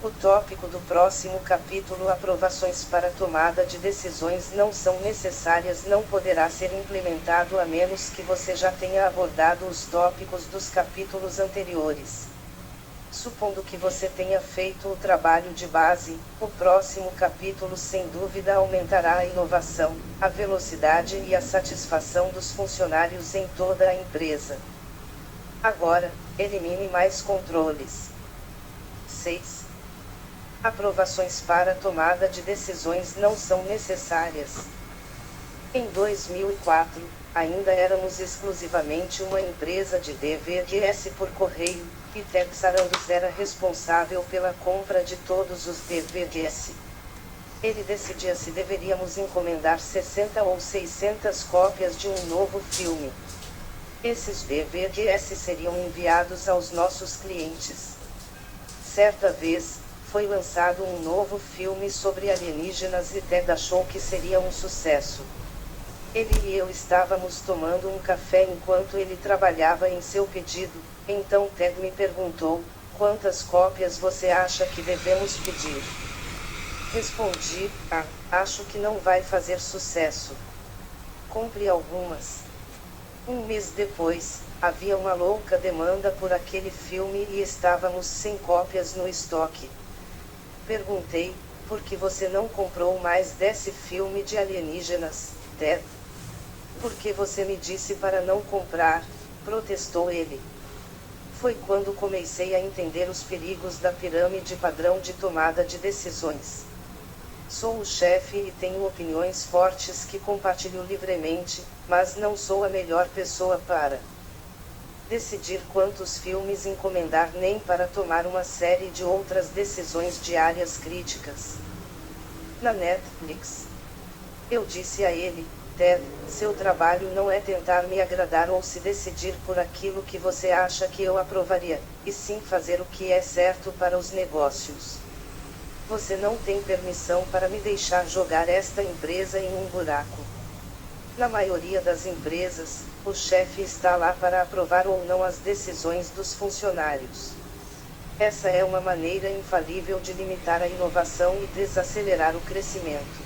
O tópico do próximo capítulo: aprovações para tomada de decisões não são necessárias, não poderá ser implementado a menos que você já tenha abordado os tópicos dos capítulos anteriores. Supondo que você tenha feito o trabalho de base, o próximo capítulo sem dúvida aumentará a inovação, a velocidade e a satisfação dos funcionários em toda a empresa. Agora, elimine mais controles. 6. Aprovações para tomada de decisões não são necessárias. Em 2004, ainda éramos exclusivamente uma empresa de DVDs por correio, e Ted Sarandos era responsável pela compra de todos os DVDs. Ele decidia se deveríamos encomendar 60 ou 600 cópias de um novo filme. Esses DVDs seriam enviados aos nossos clientes. Certa vez, foi lançado um novo filme sobre alienígenas e Ted achou que seria um sucesso. Ele e eu estávamos tomando um café enquanto ele trabalhava em seu pedido, então Ted me perguntou: quantas cópias você acha que devemos pedir? Respondi: acho que não vai fazer sucesso. Compre algumas. Um mês depois, havia uma louca demanda por aquele filme e estávamos sem cópias no estoque. Perguntei: por que você não comprou mais desse filme de alienígenas, Ted? Porque você me disse para não comprar, protestou ele. Foi quando comecei a entender os perigos da pirâmide padrão de tomada de decisões. Sou o chefe e tenho opiniões fortes que compartilho livremente, mas não sou a melhor pessoa para decidir quantos filmes encomendar nem para tomar uma série de outras decisões diárias críticas. Na Netflix. Eu disse a ele: Ted, seu trabalho não é tentar me agradar ou se decidir por aquilo que você acha que eu aprovaria, e sim fazer o que é certo para os negócios. Você não tem permissão para me deixar jogar esta empresa em um buraco. Na maioria das empresas, o chefe está lá para aprovar ou não as decisões dos funcionários. Essa é uma maneira infalível de limitar a inovação e desacelerar o crescimento.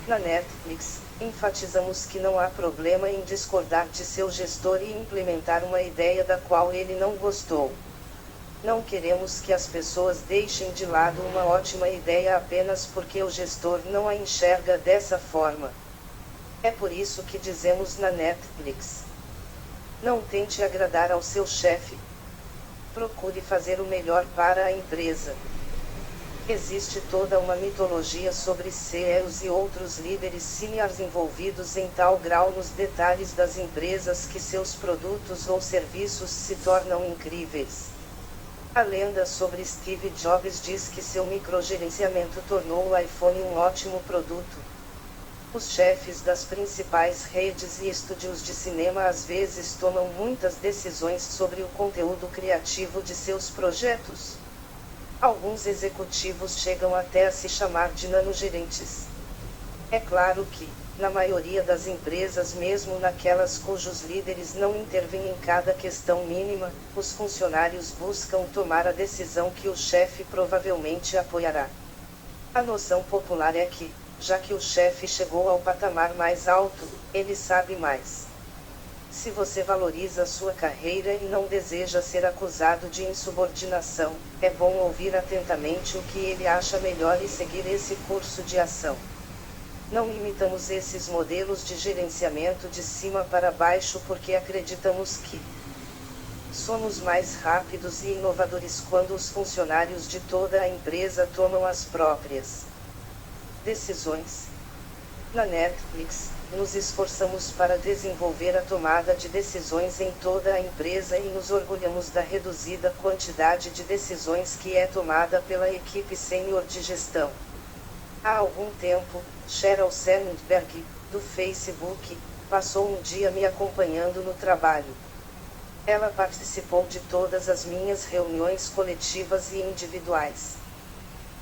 Na Netflix, enfatizamos que não há problema em discordar de seu gestor e implementar uma ideia da qual ele não gostou. Não queremos que as pessoas deixem de lado uma ótima ideia apenas porque o gestor não a enxerga dessa forma. É por isso que dizemos na Netflix: não tente agradar ao seu chefe. Procure fazer o melhor para a empresa. Existe toda uma mitologia sobre CEOs e outros líderes seniors envolvidos em tal grau nos detalhes das empresas que seus produtos ou serviços se tornam incríveis. A lenda sobre Steve Jobs diz que seu microgerenciamento tornou o iPhone um ótimo produto. Os chefes das principais redes e estúdios de cinema às vezes tomam muitas decisões sobre o conteúdo criativo de seus projetos. Alguns executivos chegam até a se chamar de nanogerentes. É claro que, na maioria das empresas, mesmo naquelas cujos líderes não intervêm em cada questão mínima, os funcionários buscam tomar a decisão que o chefe provavelmente apoiará. A noção popular é que, já que o chefe chegou ao patamar mais alto, ele sabe mais. Se você valoriza sua carreira e não deseja ser acusado de insubordinação, é bom ouvir atentamente o que ele acha melhor e seguir esse curso de ação. Não imitamos esses modelos de gerenciamento de cima para baixo porque acreditamos que somos mais rápidos e inovadores quando os funcionários de toda a empresa tomam as próprias decisões. Na Netflix, nos esforçamos para desenvolver a tomada de decisões em toda a empresa e nos orgulhamos da reduzida quantidade de decisões que é tomada pela equipe sênior de gestão. Há algum tempo, Sheryl Sandberg, do Facebook, passou um dia me acompanhando no trabalho. Ela participou de todas as minhas reuniões coletivas e individuais.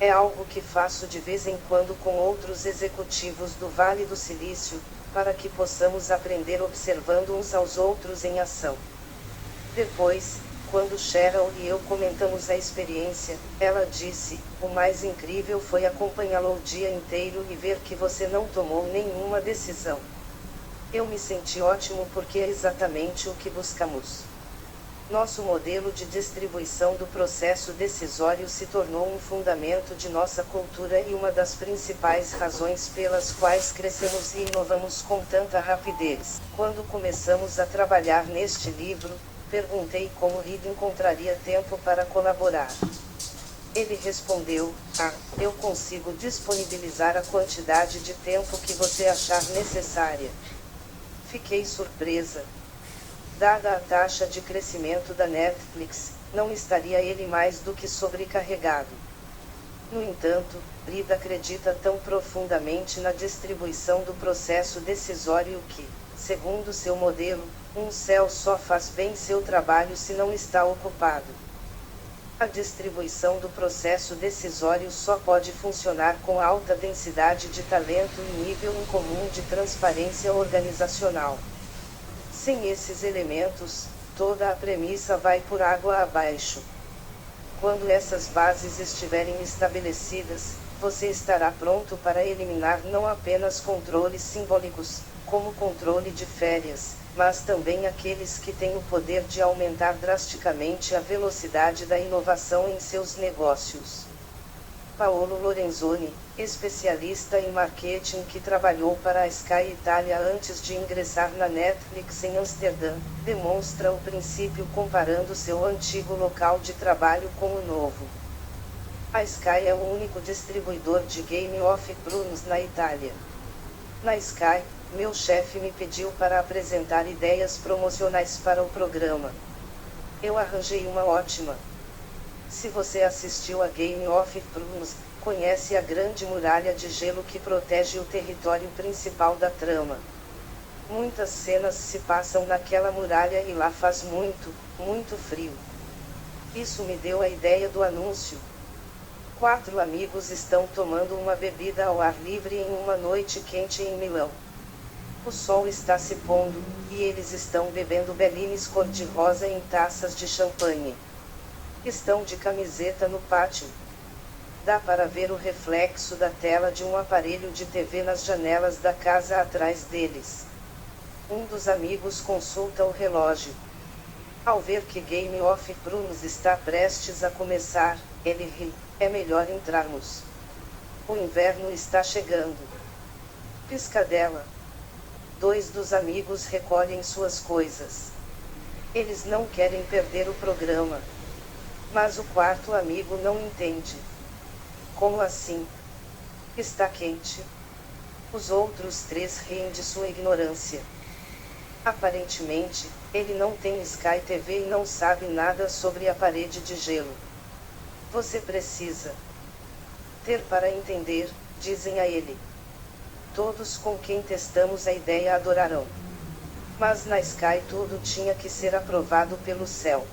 É algo que faço de vez em quando com outros executivos do Vale do Silício, para que possamos aprender observando uns aos outros em ação. Depois, Quando Cheryl e eu comentamos a experiência, ela disse: o mais incrível foi acompanhá-lo o dia inteiro e ver que você não tomou nenhuma decisão. Eu me senti ótimo porque é exatamente o que buscamos. Nosso modelo de distribuição do processo decisório se tornou um fundamento de nossa cultura e uma das principais razões pelas quais crescemos e inovamos com tanta rapidez. Quando começamos a trabalhar neste livro, perguntei como Reed encontraria tempo para colaborar. Ele respondeu: eu consigo disponibilizar a quantidade de tempo que você achar necessária. Fiquei surpresa. Dada a taxa de crescimento da Netflix, não estaria ele mais do que sobrecarregado. No entanto, Reed acredita tão profundamente na distribuição do processo decisório que, segundo seu modelo, um céu só faz bem seu trabalho se não está ocupado. A distribuição do processo decisório só pode funcionar com alta densidade de talento e nível incomum de transparência organizacional. Sem esses elementos, toda a premissa vai por água abaixo. Quando essas bases estiverem estabelecidas, você estará pronto para eliminar não apenas controles simbólicos, como controle de férias, mas também aqueles que têm o poder de aumentar drasticamente a velocidade da inovação em seus negócios. Paolo Lorenzoni, especialista em marketing que trabalhou para a Sky Italia antes de ingressar na Netflix em Amsterdã, demonstra o princípio comparando seu antigo local de trabalho com o novo. A Sky é o único distribuidor de Game of Thrones na Itália. Na Sky, meu chefe me pediu para apresentar ideias promocionais para o programa. Eu arranjei uma ótima. Se você assistiu a Game of Thrones, conhece a grande muralha de gelo que protege o território principal da trama. Muitas cenas se passam naquela muralha e lá faz muito, muito frio. Isso me deu a ideia do anúncio. 4 amigos estão tomando uma bebida ao ar livre em uma noite quente em Milão. O sol está se pondo, e eles estão bebendo bellines cor-de-rosa em taças de champanhe. Estão de camiseta no pátio. Dá para ver o reflexo da tela de um aparelho de TV nas janelas da casa atrás deles. Um dos amigos consulta o relógio. Ao ver que Game of Thrones está prestes a começar, ele ri: é melhor entrarmos. O inverno está chegando. Piscadela. 2 dos amigos recolhem suas coisas. Eles não querem perder o programa. Mas o 4º amigo não entende. Como assim? Está quente. Os outros 3 riem de sua ignorância. Aparentemente, ele não tem Sky TV e não sabe nada sobre a parede de gelo. Você precisa ter para entender, dizem a ele. Todos com quem testamos a ideia adorarão. Mas na Sky tudo tinha que ser aprovado pelo céu.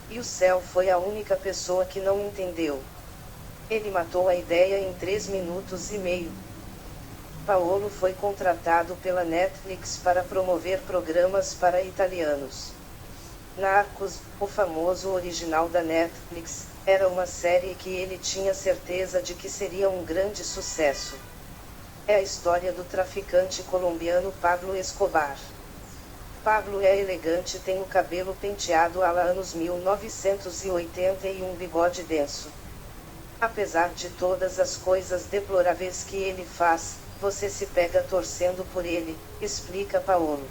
E o céu foi a única pessoa que não entendeu. Ele matou a ideia em 3 minutos e meio. Paolo foi contratado pela Netflix para promover programas para italianos. Narcos, o famoso original da Netflix, era uma série que ele tinha certeza de que seria um grande sucesso. É a história do traficante colombiano Pablo Escobar. Pablo é elegante e tem o cabelo penteado à la anos 1980 e um bigode denso. Apesar de todas as coisas deploráveis que ele faz, você se pega torcendo por ele, explica Paolo.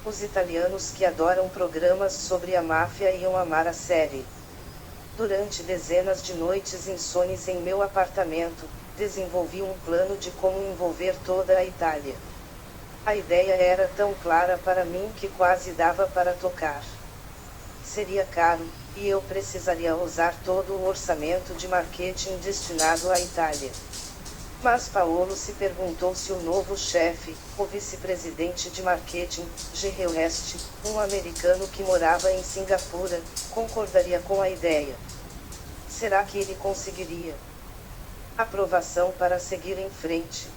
Os italianos que adoram programas sobre a máfia iam amar a série. Durante dezenas de noites insones em meu apartamento, desenvolvi um plano de como envolver toda a Itália. A ideia era tão clara para mim que quase dava para tocar. Seria caro, e eu precisaria usar todo o orçamento de marketing destinado à Itália. Mas Paolo se perguntou se o novo chefe, o vice-presidente de marketing, Gerry West, um americano que morava em Singapura, concordaria com a ideia. Será que ele conseguiria aprovação para seguir em frente?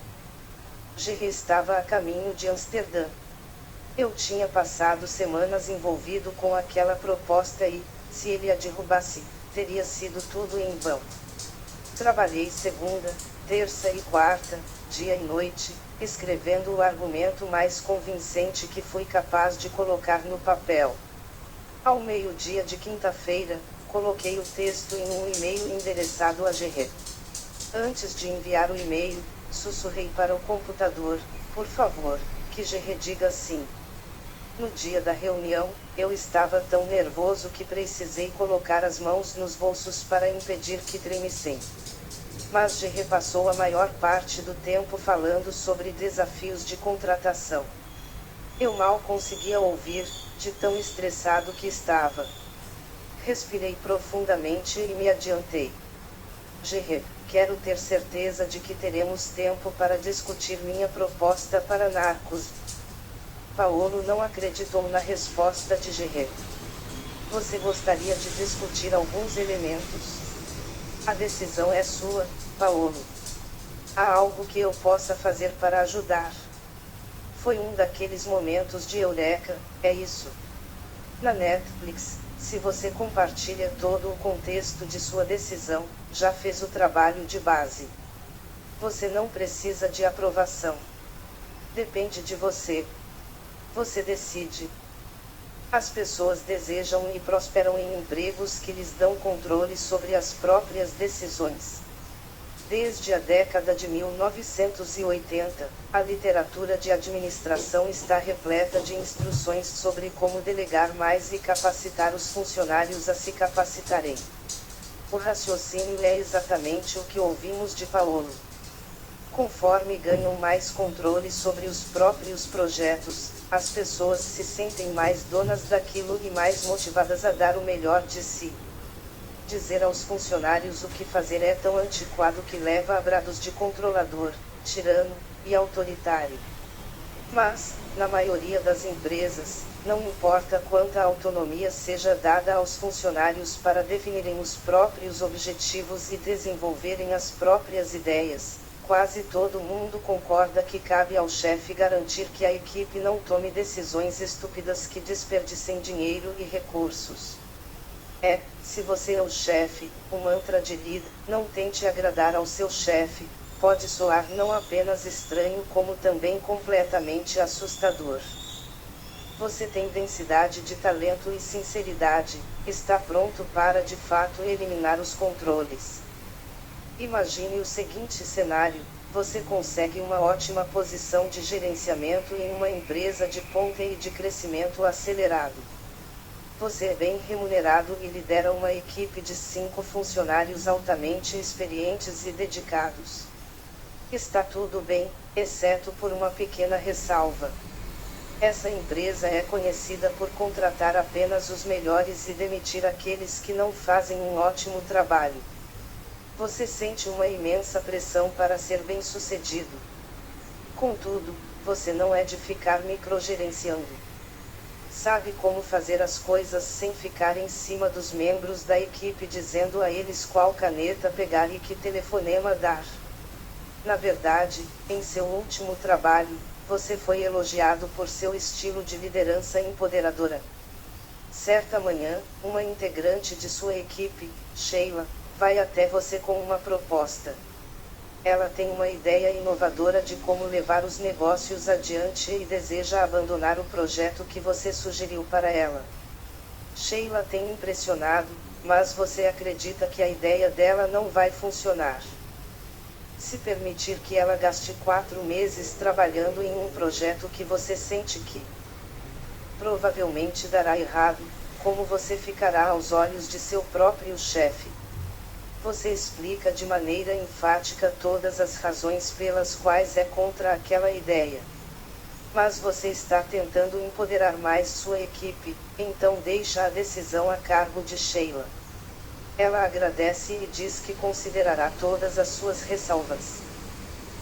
Gerry estava a caminho de Amsterdã. Eu tinha passado semanas envolvido com aquela proposta e, se ele a derrubasse, teria sido tudo em vão. Trabalhei segunda, terça e quarta, dia e noite, escrevendo o argumento mais convincente que fui capaz de colocar no papel. Ao meio-dia de quinta-feira, coloquei o texto em um e-mail endereçado a Gerê. Antes de enviar o e-mail, sussurrei para o computador: por favor, que Gerê diga sim. No dia da reunião, eu estava tão nervoso que precisei colocar as mãos nos bolsos para impedir que tremessem. Mas Gerê passou a maior parte do tempo falando sobre desafios de contratação. Eu mal conseguia ouvir, de tão estressado que estava. Respirei profundamente e me adiantei. Gerê, quero ter certeza de que teremos tempo para discutir minha proposta para Narcos. Paolo não acreditou na resposta de Gerê. Você gostaria de discutir alguns elementos? A decisão é sua, Paolo. Há algo que eu possa fazer para ajudar? Foi um daqueles momentos de eureka, é isso. Na Netflix, se você compartilha todo o contexto de sua decisão, já fez o trabalho de base. Você não precisa de aprovação. Depende de você. Você decide. As pessoas desejam e prosperam em empregos que lhes dão controle sobre as próprias decisões. Desde a década de 1980, a literatura de administração está repleta de instruções sobre como delegar mais e capacitar os funcionários a se capacitarem. O raciocínio é exatamente o que ouvimos de Paolo. Conforme ganham mais controle sobre os próprios projetos, as pessoas se sentem mais donas daquilo e mais motivadas a dar o melhor de si. Dizer aos funcionários o que fazer é tão antiquado que leva a brados de controlador, tirano e autoritário. Mas, na maioria das empresas, não importa quanta autonomia seja dada aos funcionários para definirem os próprios objetivos e desenvolverem as próprias ideias, quase todo mundo concorda que cabe ao chefe garantir que a equipe não tome decisões estúpidas que desperdicem dinheiro e recursos. Se você é o chefe, o mantra de líder, não tente agradar ao seu chefe, pode soar não apenas estranho como também completamente assustador. Você tem densidade de talento e sinceridade, está pronto para de fato eliminar os controles. Imagine o seguinte cenário: você consegue uma ótima posição de gerenciamento em uma empresa de ponta e de crescimento acelerado. Você é bem remunerado e lidera uma equipe de 5 funcionários altamente experientes e dedicados. Está tudo bem, exceto por uma pequena ressalva. Essa empresa é conhecida por contratar apenas os melhores e demitir aqueles que não fazem um ótimo trabalho. Você sente uma imensa pressão para ser bem-sucedido. Contudo, você não é de ficar microgerenciando. Sabe como fazer as coisas sem ficar em cima dos membros da equipe dizendo a eles qual caneta pegar e que telefonema dar. Na verdade, em seu último trabalho, você foi elogiado por seu estilo de liderança empoderadora. Certa manhã, uma integrante de sua equipe, Sheila, vai até você com uma proposta. Ela tem uma ideia inovadora de como levar os negócios adiante e deseja abandonar o projeto que você sugeriu para ela. Sheila tem impressionado, mas você acredita que a ideia dela não vai funcionar. Se permitir que ela gaste 4 meses trabalhando em um projeto que você sente que provavelmente dará errado, como você ficará aos olhos de seu próprio chefe? Você explica de maneira enfática todas as razões pelas quais é contra aquela ideia. Mas você está tentando empoderar mais sua equipe, então deixa a decisão a cargo de Sheila. Ela agradece e diz que considerará todas as suas ressalvas.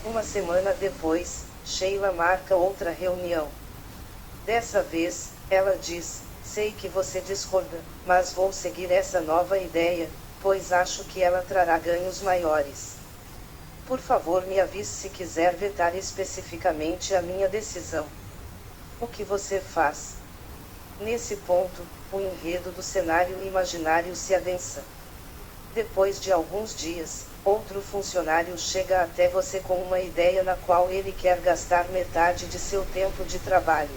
Uma semana depois, Sheila marca outra reunião. Dessa vez, ela diz: sei que você discorda, mas vou seguir essa nova ideia, pois acho que ela trará ganhos maiores. Por favor, me avise se quiser vetar especificamente a minha decisão. O que você faz? Nesse ponto, o enredo do cenário imaginário se adensa. Depois de alguns dias, outro funcionário chega até você com uma ideia na qual ele quer gastar metade de seu tempo de trabalho.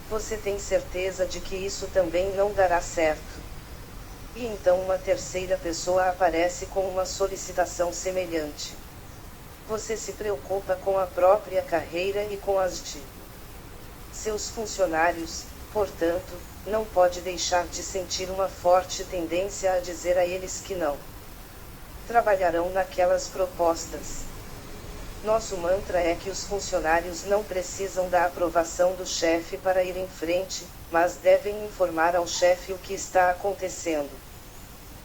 Você tem certeza de que isso também não dará certo. E então uma terceira pessoa aparece com uma solicitação semelhante. Você se preocupa com a própria carreira e com as de seus funcionários, portanto, não pode deixar de sentir uma forte tendência a dizer a eles que não trabalharão naquelas propostas. Nosso mantra é que os funcionários não precisam da aprovação do chefe para ir em frente, mas devem informar ao chefe o que está acontecendo.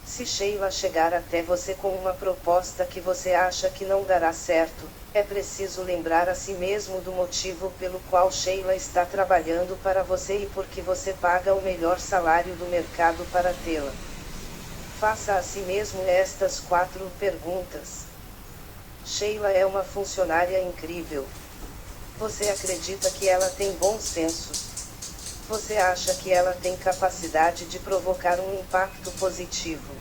Se Sheila chegar até você com uma proposta que você acha que não dará certo, é preciso lembrar a si mesmo do motivo pelo qual Sheila está trabalhando para você e porque você paga o melhor salário do mercado para tê-la. Faça a si mesmo estas 4 perguntas. Sheila é uma funcionária incrível. Você acredita que ela tem bom senso? Você acha que ela tem capacidade de provocar um impacto positivo?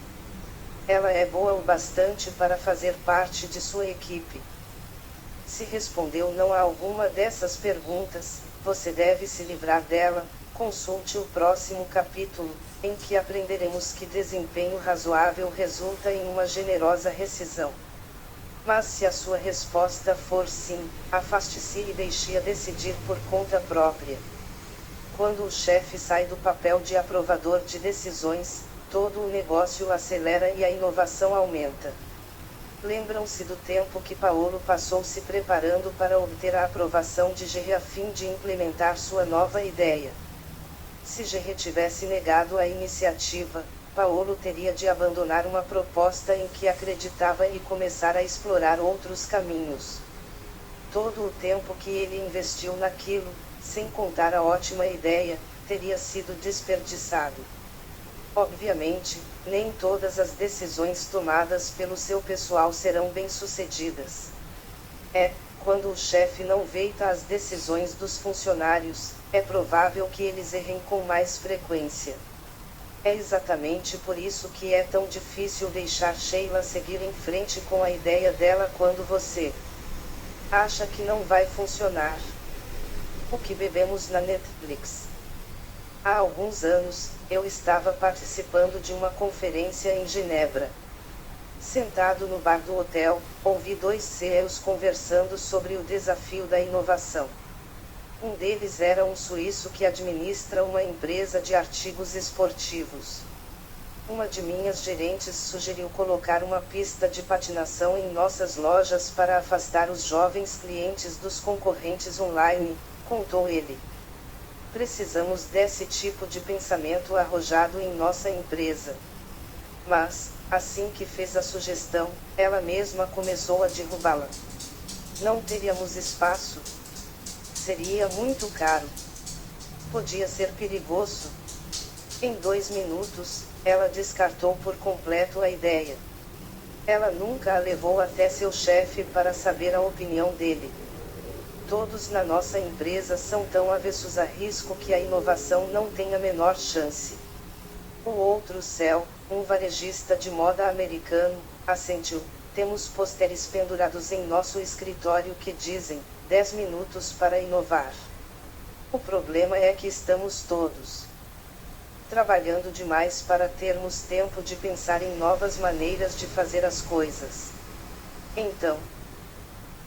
Ela é boa o bastante para fazer parte de sua equipe? Se respondeu não a alguma dessas perguntas, você deve se livrar dela. Consulte o próximo capítulo, em que aprenderemos que desempenho razoável resulta em uma generosa rescisão. Mas se a sua resposta for sim, afaste-se e deixe-a decidir por conta própria. Quando o chefe sai do papel de aprovador de decisões, todo o negócio acelera e a inovação aumenta. Lembram-se do tempo que Paolo passou se preparando para obter a aprovação de Gerry a fim de implementar sua nova ideia. Se Gerry tivesse negado a iniciativa, Paolo teria de abandonar uma proposta em que acreditava e começar a explorar outros caminhos. Todo o tempo que ele investiu naquilo, sem contar a ótima ideia, teria sido desperdiçado. Obviamente, nem todas as decisões tomadas pelo seu pessoal serão bem-sucedidas. Quando o chefe não veita as decisões dos funcionários, é provável que eles errem com mais frequência. É exatamente por isso que é tão difícil deixar Sheila seguir em frente com a ideia dela quando você acha que não vai funcionar. O que bebemos na Netflix? Há alguns anos, eu estava participando de uma conferência em Genebra. Sentado no bar do hotel, ouvi 2 CEOs conversando sobre o desafio da inovação. Um deles era um suíço que administra uma empresa de artigos esportivos. Uma de minhas gerentes sugeriu colocar uma pista de patinação em nossas lojas para afastar os jovens clientes dos concorrentes online, contou ele. Precisamos desse tipo de pensamento arrojado em nossa empresa. Mas, assim que fez a sugestão, ela mesma começou a derrubá-la. Não teríamos espaço. Seria muito caro. Podia ser perigoso. Em 2 minutos, ela descartou por completo a ideia. Ela nunca a levou até seu chefe para saber a opinião dele. Todos na nossa empresa são tão avessos a risco que a inovação não tem a menor chance. O outro CEO, um varejista de moda americano, assentiu. Temos pôsteres pendurados em nosso escritório que dizem, 10 minutos para inovar. O problema é que estamos todos trabalhando demais para termos tempo de pensar em novas maneiras de fazer as coisas. Então,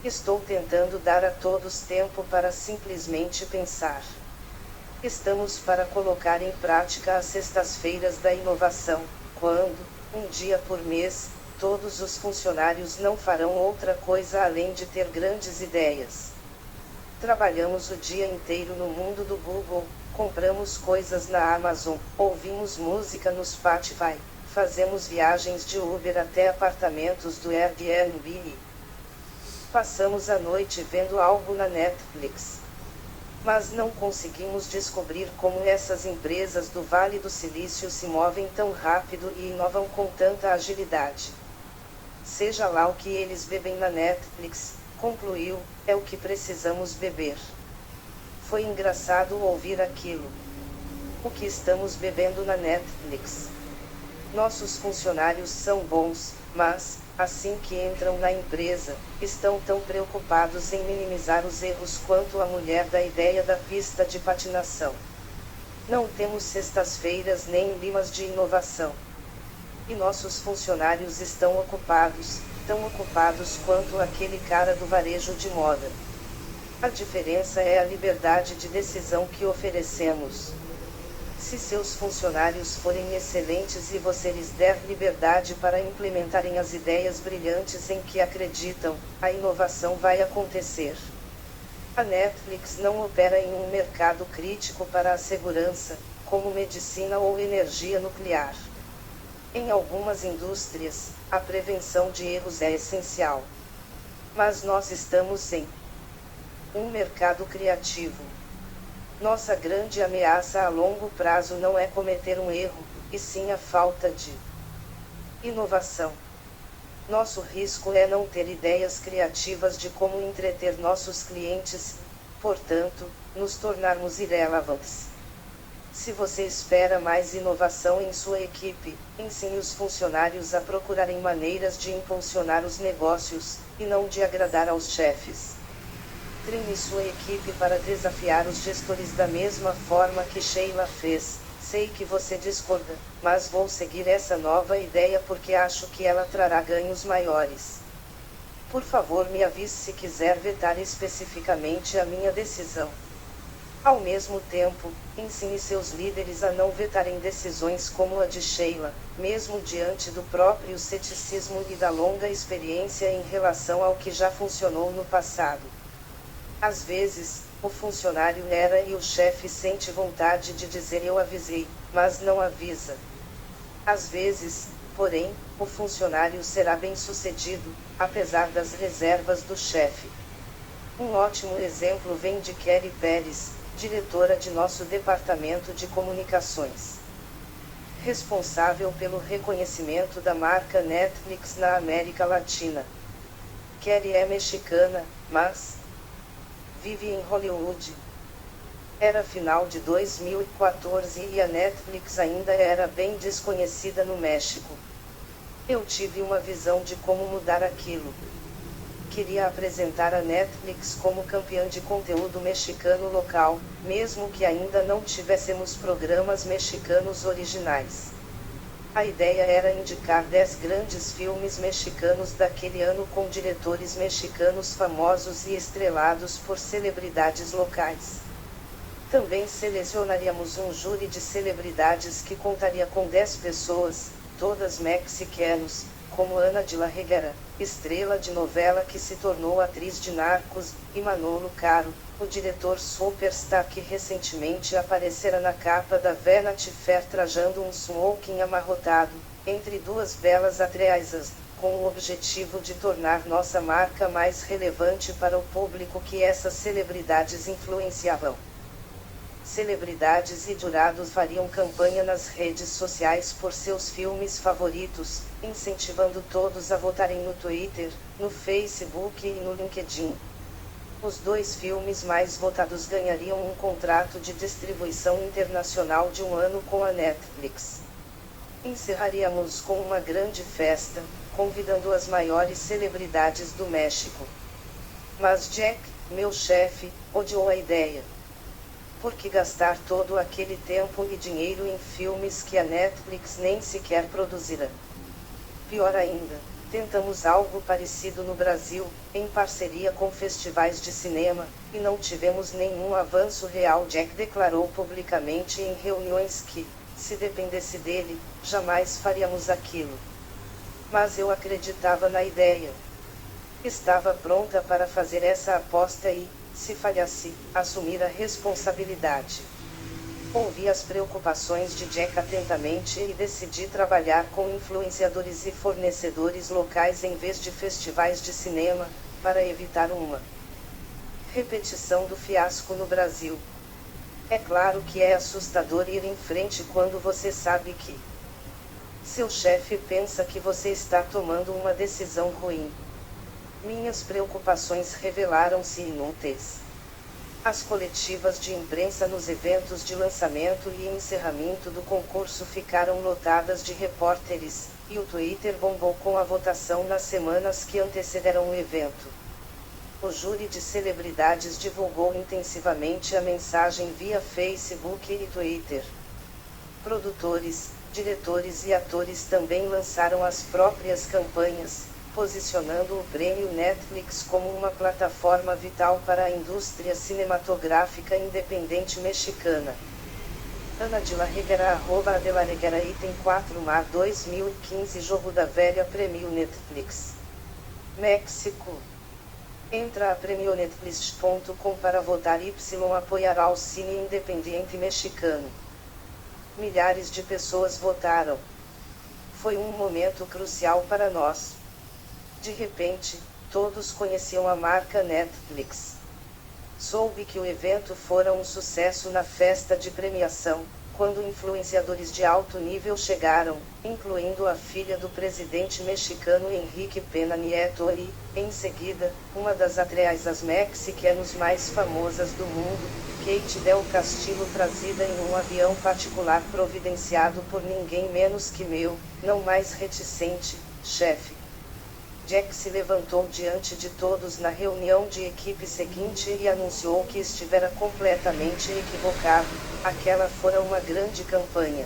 estou tentando dar a todos tempo para simplesmente pensar. Estamos para colocar em prática as sextas-feiras da inovação, quando, um dia por mês, todos os funcionários não farão outra coisa além de ter grandes ideias. Trabalhamos o dia inteiro no mundo do Google, compramos coisas na Amazon, ouvimos música no Spotify, fazemos viagens de Uber até apartamentos do Airbnb. Passamos a noite vendo algo na Netflix. Mas não conseguimos descobrir como essas empresas do Vale do Silício se movem tão rápido e inovam com tanta agilidade. Seja lá o que eles bebem na Netflix, concluiu, é o que precisamos beber. Foi engraçado ouvir aquilo. O que estamos bebendo na Netflix? Nossos funcionários são bons, mas, assim que entram na empresa, estão tão preocupados em minimizar os erros quanto a mulher da ideia da pista de patinação. Não temos sextas-feiras nem limas de inovação. E nossos funcionários estão ocupados, tão ocupados quanto aquele cara do varejo de moda. A diferença é a liberdade de decisão que oferecemos. Se seus funcionários forem excelentes e você lhes der liberdade para implementarem as ideias brilhantes em que acreditam, a inovação vai acontecer. A Netflix não opera em um mercado crítico para a segurança, como medicina ou energia nuclear. Em algumas indústrias, a prevenção de erros é essencial. Mas nós estamos em um mercado criativo. Nossa grande ameaça a longo prazo não é cometer um erro, e sim a falta de inovação. Nosso risco é não ter ideias criativas de como entreter nossos clientes, portanto, nos tornarmos irrelevantes. Se você espera mais inovação em sua equipe, ensine os funcionários a procurarem maneiras de impulsionar os negócios, e não de agradar aos chefes. Treine sua equipe para desafiar os gestores da mesma forma que Sheila fez. Sei que você discorda, mas vou seguir essa nova ideia porque acho que ela trará ganhos maiores. Por favor, me avise se quiser vetar especificamente a minha decisão. Ao mesmo tempo, ensine seus líderes a não vetarem decisões como a de Sheila, mesmo diante do próprio ceticismo e da longa experiência em relação ao que já funcionou no passado. Às vezes, o funcionário erra e o chefe sente vontade de dizer eu avisei, mas não avisa. Às vezes, porém, o funcionário será bem-sucedido, apesar das reservas do chefe. Um ótimo exemplo vem de Kelly Pérez, diretora de nosso departamento de comunicações. Responsável pelo reconhecimento da marca Netflix na América Latina. Kelly é mexicana, mas vive em Hollywood. Era final de 2014 e a Netflix ainda era bem desconhecida no México. Eu tive uma visão de como mudar aquilo. Queria apresentar a Netflix como campeã de conteúdo mexicano local, mesmo que ainda não tivéssemos programas mexicanos originais. A ideia era indicar 10 grandes filmes mexicanos daquele ano com diretores mexicanos famosos e estrelados por celebridades locais. Também selecionaríamos um júri de celebridades que contaria com 10 pessoas, todas mexicanos, como Ana de la Reguera, estrela de novela que se tornou atriz de Narcos, e Manolo Caro, o diretor superstar que recentemente aparecera na capa da Vanity Fair trajando um smoking amarrotado, entre duas belas atrizes, com o objetivo de tornar nossa marca mais relevante para o público que essas celebridades influenciavam. Celebridades e jurados fariam campanha nas redes sociais por seus filmes favoritos, incentivando todos a votarem no Twitter, no Facebook e no LinkedIn. Os 2 filmes mais votados ganhariam um contrato de distribuição internacional de 1 ano com a Netflix. Encerraríamos com uma grande festa, convidando as maiores celebridades do México. Mas Jack, meu chefe, odiou a ideia. Por que gastar todo aquele tempo e dinheiro em filmes que a Netflix nem sequer produzirá? Pior ainda, tentamos algo parecido no Brasil, em parceria com festivais de cinema, e não tivemos nenhum avanço real. Jack declarou publicamente em reuniões que, se dependesse dele, jamais faríamos aquilo. Mas eu acreditava na ideia. Estava pronta para fazer essa aposta e, se falhasse, assumir a responsabilidade. Ouvi as preocupações de Jack atentamente e decidi trabalhar com influenciadores e fornecedores locais em vez de festivais de cinema, para evitar uma repetição do fiasco no Brasil. É claro que é assustador ir em frente quando você sabe que seu chefe pensa que você está tomando uma decisão ruim. Minhas preocupações revelaram-se inúteis. As coletivas de imprensa nos eventos de lançamento e encerramento do concurso ficaram lotadas de repórteres, e o Twitter bombou com a votação nas semanas que antecederam o evento. O júri de celebridades divulgou intensivamente a mensagem via Facebook e Twitter. Produtores, diretores e atores também lançaram as próprias campanhas, posicionando o prêmio Netflix como uma plataforma vital para a indústria cinematográfica independente mexicana. Ana de la Reguera @ de la Reguera item 4 mar 2015 Jogo da Velha Prêmio Netflix. México. Entra a premionetflix.com para votar y apoiará o cine independente mexicano. Milhares de pessoas votaram. Foi um momento crucial para nós. De repente, todos conheciam a marca Netflix. Soube que o evento fora um sucesso na festa de premiação, quando influenciadores de alto nível chegaram, incluindo a filha do presidente mexicano Enrique Peña Nieto e, em seguida, uma das atrizes mexicanas mais famosas do mundo, Kate Del Castillo, trazida em um avião particular providenciado por ninguém menos que meu, não mais reticente, chefe. Jack se levantou diante de todos na reunião de equipe seguinte e anunciou que estivera completamente equivocado, aquela fora uma grande campanha.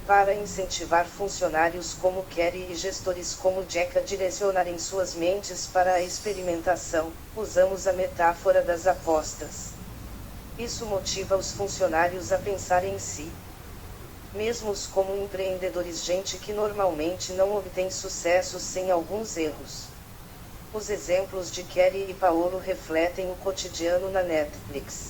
Para incentivar funcionários como Kerry e gestores como Jack a direcionarem suas mentes para a experimentação, usamos a metáfora das apostas. Isso motiva os funcionários a pensar em si mesmos como empreendedores, gente que normalmente não obtém sucesso sem alguns erros. Os exemplos de Kerry e Paolo refletem o cotidiano na Netflix.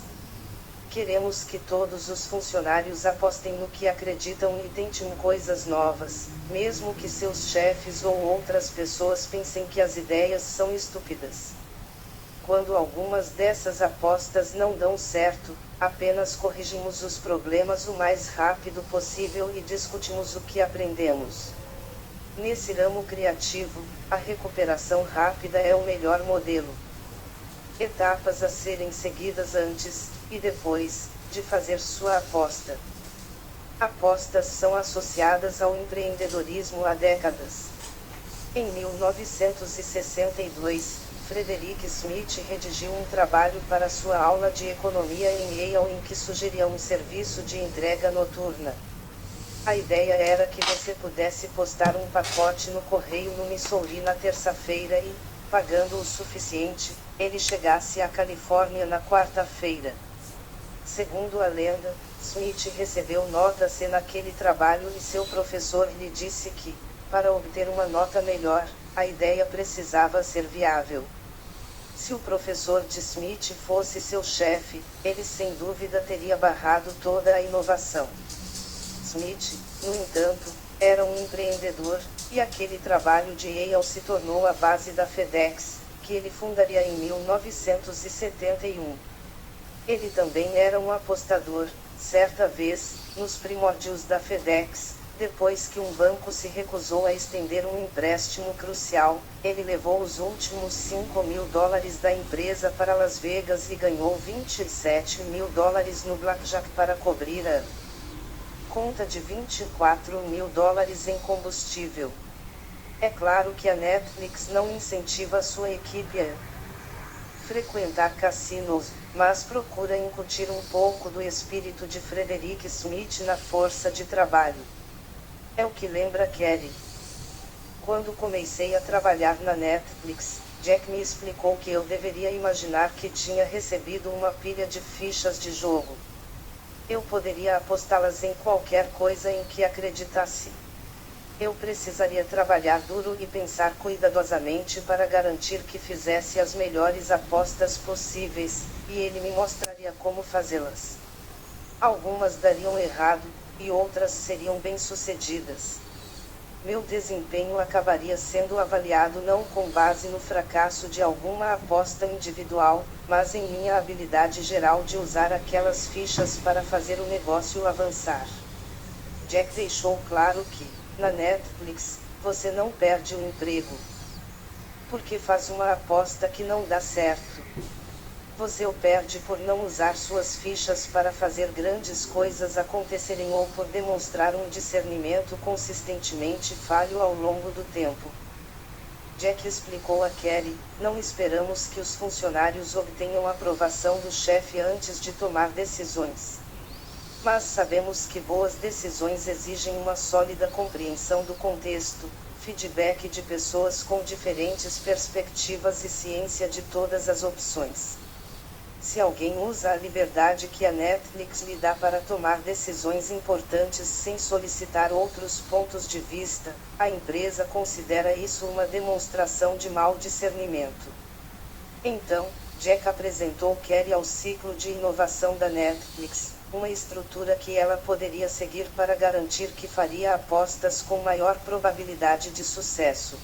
Queremos que todos os funcionários apostem no que acreditam e tentem coisas novas, mesmo que seus chefes ou outras pessoas pensem que as ideias são estúpidas. Quando algumas dessas apostas não dão certo, apenas corrigimos os problemas o mais rápido possível e discutimos o que aprendemos. Nesse ramo criativo, a recuperação rápida é o melhor modelo. Etapas a serem seguidas antes, e depois, de fazer sua aposta. Apostas são associadas ao empreendedorismo há décadas. Em 1962, Frederick Smith redigiu um trabalho para sua aula de economia em Yale em que sugeria um serviço de entrega noturna. A ideia era que você pudesse postar um pacote no correio no Missouri na terça-feira e, pagando o suficiente, ele chegasse à Califórnia na quarta-feira. Segundo a lenda, Smith recebeu nota C naquele trabalho e seu professor lhe disse que, para obter uma nota melhor, a ideia precisava ser viável. Se o professor de Smith fosse seu chefe, ele sem dúvida teria barrado toda a inovação. Smith, no entanto, era um empreendedor, e aquele trabalho de Yale se tornou a base da FedEx, que ele fundaria em 1971. Ele também era um apostador, certa vez, nos primórdios da FedEx. Depois que um banco se recusou a estender um empréstimo crucial, ele levou os últimos $5.000 da empresa para Las Vegas e ganhou $27.000 no blackjack para cobrir a conta de $24.000 em combustível. É claro que a Netflix não incentiva sua equipe a frequentar cassinos, mas procura incutir um pouco do espírito de Frederick Smith na força de trabalho. É o que lembra Kerry. Quando comecei a trabalhar na Netflix, Jack me explicou que eu deveria imaginar que tinha recebido uma pilha de fichas de jogo. Eu poderia apostá-las em qualquer coisa em que acreditasse. Eu precisaria trabalhar duro e pensar cuidadosamente para garantir que fizesse as melhores apostas possíveis, e ele me mostraria como fazê-las. Algumas dariam errado, e outras seriam bem-sucedidas. Meu desempenho acabaria sendo avaliado não com base no fracasso de alguma aposta individual, mas em minha habilidade geral de usar aquelas fichas para fazer o negócio avançar. Jack deixou claro que, na Netflix, você não perde o emprego porque faz uma aposta que não dá certo. Você o perde por não usar suas fichas para fazer grandes coisas acontecerem ou por demonstrar um discernimento consistentemente falho ao longo do tempo. Jack explicou a Kelly: não esperamos que os funcionários obtenham a aprovação do chefe antes de tomar decisões. Mas sabemos que boas decisões exigem uma sólida compreensão do contexto, feedback de pessoas com diferentes perspectivas e ciência de todas as opções. Se alguém usa a liberdade que a Netflix lhe dá para tomar decisões importantes sem solicitar outros pontos de vista, a empresa considera isso uma demonstração de mau discernimento. Então, Jack apresentou Kelly ao ciclo de inovação da Netflix, uma estrutura que ela poderia seguir para garantir que faria apostas com maior probabilidade de sucesso.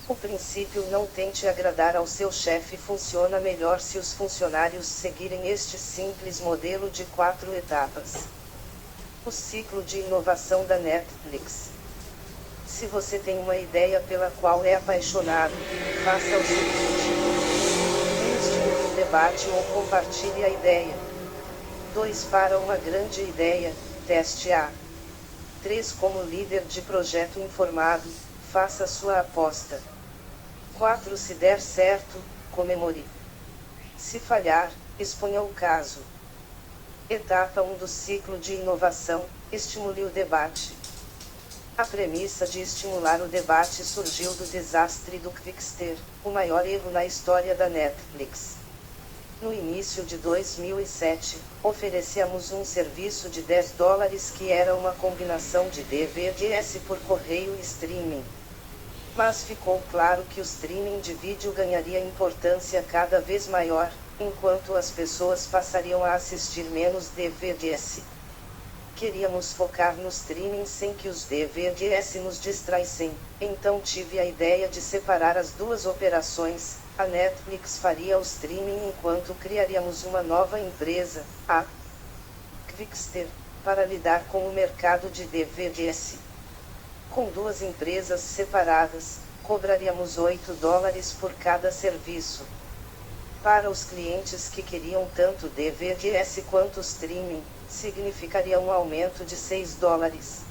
O princípio "não tente agradar ao seu chefe" funciona melhor se os funcionários seguirem este simples modelo de 4 etapas. O ciclo de inovação da Netflix. Se você tem uma ideia pela qual é apaixonado, faça o seguinte: instigre um debate ou compartilhe a ideia. 2. Para uma grande ideia, teste A. 3. Como líder de projeto informado, faça sua aposta. 4. Se der certo, comemore. Se falhar, exponha o caso. Etapa 1 do ciclo de inovação: estimule o debate. A premissa de estimular o debate surgiu do desastre do Quickster, o maior erro na história da Netflix. No início de 2007, oferecíamos um serviço de $10 que era uma combinação de DVDs por correio e streaming. Mas ficou claro que o streaming de vídeo ganharia importância cada vez maior, enquanto as pessoas passariam a assistir menos DVDs. Queríamos focar no streaming sem que os DVDs nos distraíssem, então tive a ideia de separar as duas operações. A Netflix faria o streaming enquanto criaríamos uma nova empresa, a Quickster, para lidar com o mercado de DVDs. Com duas empresas separadas, cobraríamos $8 por cada serviço. Para os clientes que queriam tanto DVDs quanto streaming, significaria um aumento de $6.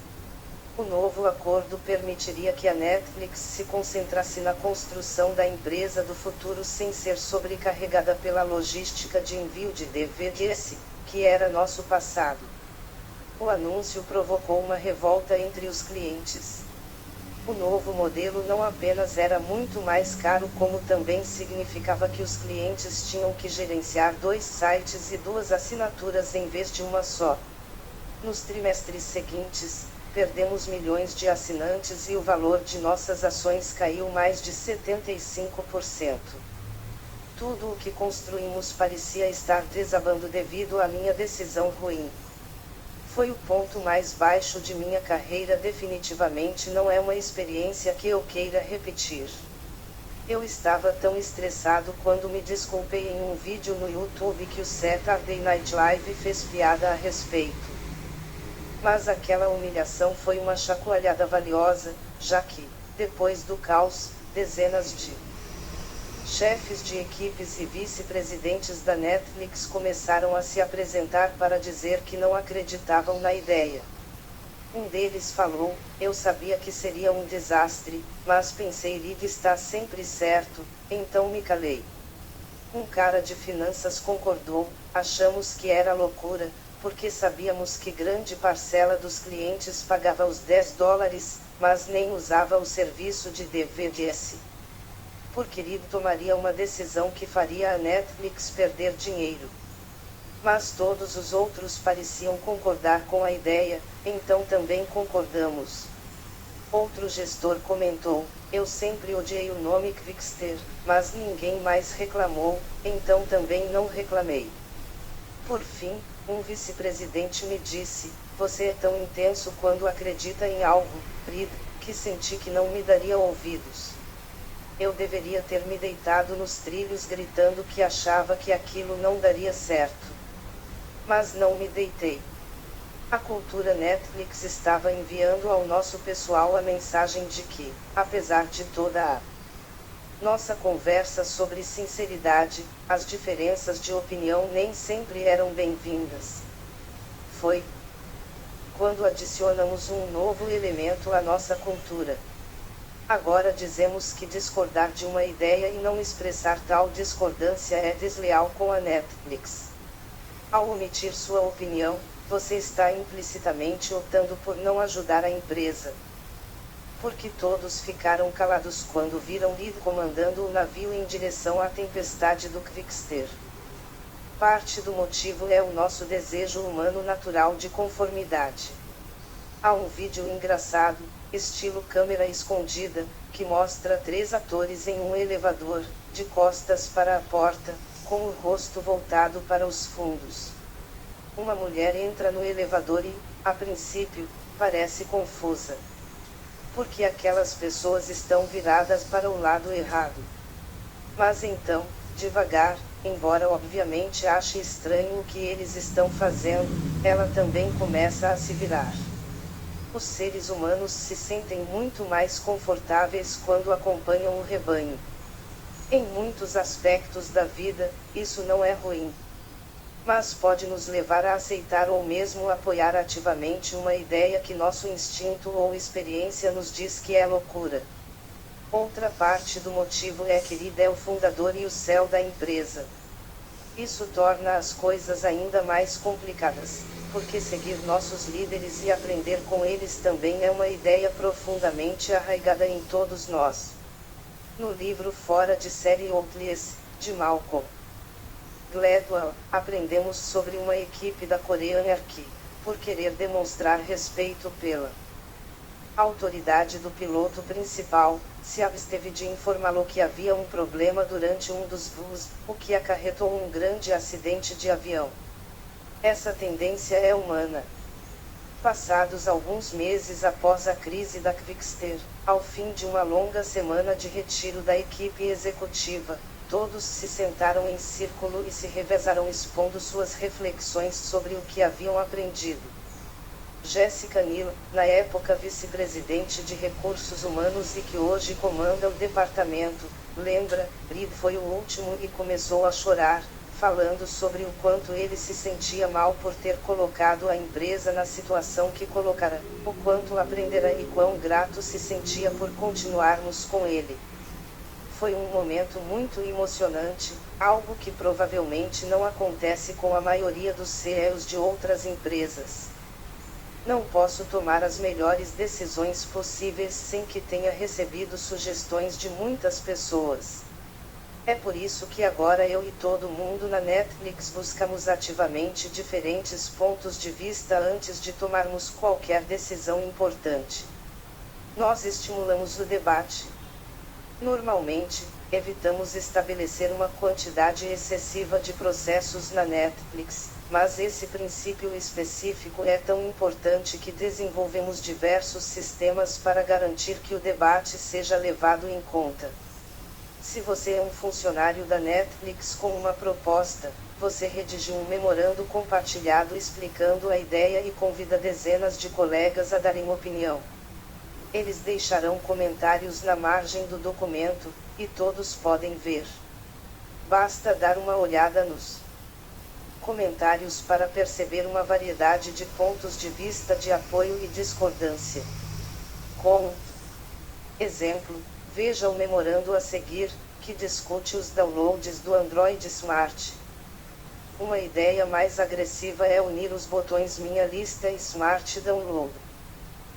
O novo acordo permitiria que a Netflix se concentrasse na construção da empresa do futuro sem ser sobrecarregada pela logística de envio de DVDs, que era nosso passado. O anúncio provocou uma revolta entre os clientes. O novo modelo não apenas era muito mais caro, como também significava que os clientes tinham que gerenciar 2 sites e 2 assinaturas em vez de uma só. Nos trimestres seguintes, perdemos milhões de assinantes e o valor de nossas ações caiu mais de 75%. Tudo o que construímos parecia estar desabando devido à minha decisão ruim. Foi o ponto mais baixo de minha carreira. Definitivamente não é uma experiência que eu queira repetir. Eu estava tão estressado quando me desculpei em um vídeo no YouTube que o Saturday Night Live fez piada a respeito. Mas aquela humilhação foi uma chacoalhada valiosa, já que, depois do caos, dezenas de chefes de equipes e vice-presidentes da Netflix começaram a se apresentar para dizer que não acreditavam na ideia. Um deles falou: eu sabia que seria um desastre, mas pensei Lig está sempre certo, então me calei. Um cara de finanças concordou: achamos que era loucura, porque sabíamos que grande parcela dos clientes pagava os $10, mas nem usava o serviço de DVDs. Por querido, tomaria uma decisão que faria a Netflix perder dinheiro. Mas todos os outros pareciam concordar com a ideia, então também concordamos. Outro gestor comentou: eu sempre odiei o nome Quickster, mas ninguém mais reclamou, então também não reclamei. Por fim, um vice-presidente me disse: você é tão intenso quando acredita em algo, Reed, que senti que não me daria ouvidos. Eu deveria ter me deitado nos trilhos gritando que achava que aquilo não daria certo. Mas não me deitei. A cultura Netflix estava enviando ao nosso pessoal a mensagem de que, apesar de toda a Nossa conversa sobre sinceridade, as diferenças de opinião nem sempre eram bem-vindas. Foi quando adicionamos um novo elemento à nossa cultura. Agora dizemos que discordar de uma ideia e não expressar tal discordância é desleal com a Netflix. Ao omitir sua opinião, você está implicitamente optando por não ajudar a empresa. Porque todos ficaram calados quando viram Reed comandando o navio em direção à tempestade do Quickster. Parte do motivo é o nosso desejo humano natural de conformidade. Há um vídeo engraçado, estilo câmera escondida, que mostra 3 atores em um elevador, de costas para a porta, com o rosto voltado para os fundos. Uma mulher entra no elevador e, a princípio, parece confusa. Porque aquelas pessoas estão viradas para o lado errado. Mas então, devagar, embora obviamente ache estranho o que eles estão fazendo, ela também começa a se virar. Os seres humanos se sentem muito mais confortáveis quando acompanham o rebanho. Em muitos aspectos da vida, isso não é ruim. Mas pode nos levar a aceitar ou mesmo apoiar ativamente uma ideia que nosso instinto ou experiência nos diz que é loucura. Outra parte do motivo é que Reed é o fundador e o céu da empresa. Isso torna as coisas ainda mais complicadas, porque seguir nossos líderes e aprender com eles também é uma ideia profundamente arraigada em todos nós. No livro Fora de Série Outliers, de Malcolm Gladwell, aprendemos sobre uma equipe da Coreia que, por querer demonstrar respeito pela autoridade do piloto principal, se absteve de informá-lo que havia um problema durante um dos voos, o que acarretou um grande acidente de avião. Essa tendência é humana. Passados alguns meses após a crise da Quickster, ao fim de uma longa semana de retiro da equipe executiva, todos se sentaram em círculo e se revezaram expondo suas reflexões sobre o que haviam aprendido. Jessica Neal, na época vice-presidente de recursos humanos e que hoje comanda o departamento, lembra, Reed foi o último e começou a chorar, falando sobre o quanto ele se sentia mal por ter colocado a empresa na situação que colocara, o quanto aprendera e quão grato se sentia por continuarmos com ele. Foi um momento muito emocionante, algo que provavelmente não acontece com a maioria dos CEOs de outras empresas. Não posso tomar as melhores decisões possíveis sem que tenha recebido sugestões de muitas pessoas. É por isso que agora eu e todo mundo na Netflix buscamos ativamente diferentes pontos de vista antes de tomarmos qualquer decisão importante. Nós estimulamos o debate. Normalmente, evitamos estabelecer uma quantidade excessiva de processos na Netflix, mas esse princípio específico é tão importante que desenvolvemos diversos sistemas para garantir que o debate seja levado em conta. Se você é um funcionário da Netflix com uma proposta, você redige um memorando compartilhado explicando a ideia e convida dezenas de colegas a darem opinião. Eles deixarão comentários na margem do documento, e todos podem ver. Basta dar uma olhada nos comentários para perceber uma variedade de pontos de vista de apoio e discordância. Como exemplo, veja o memorando a seguir, que discute os downloads do Android Smart. Uma ideia mais agressiva é unir os botões Minha Lista e Smart Download.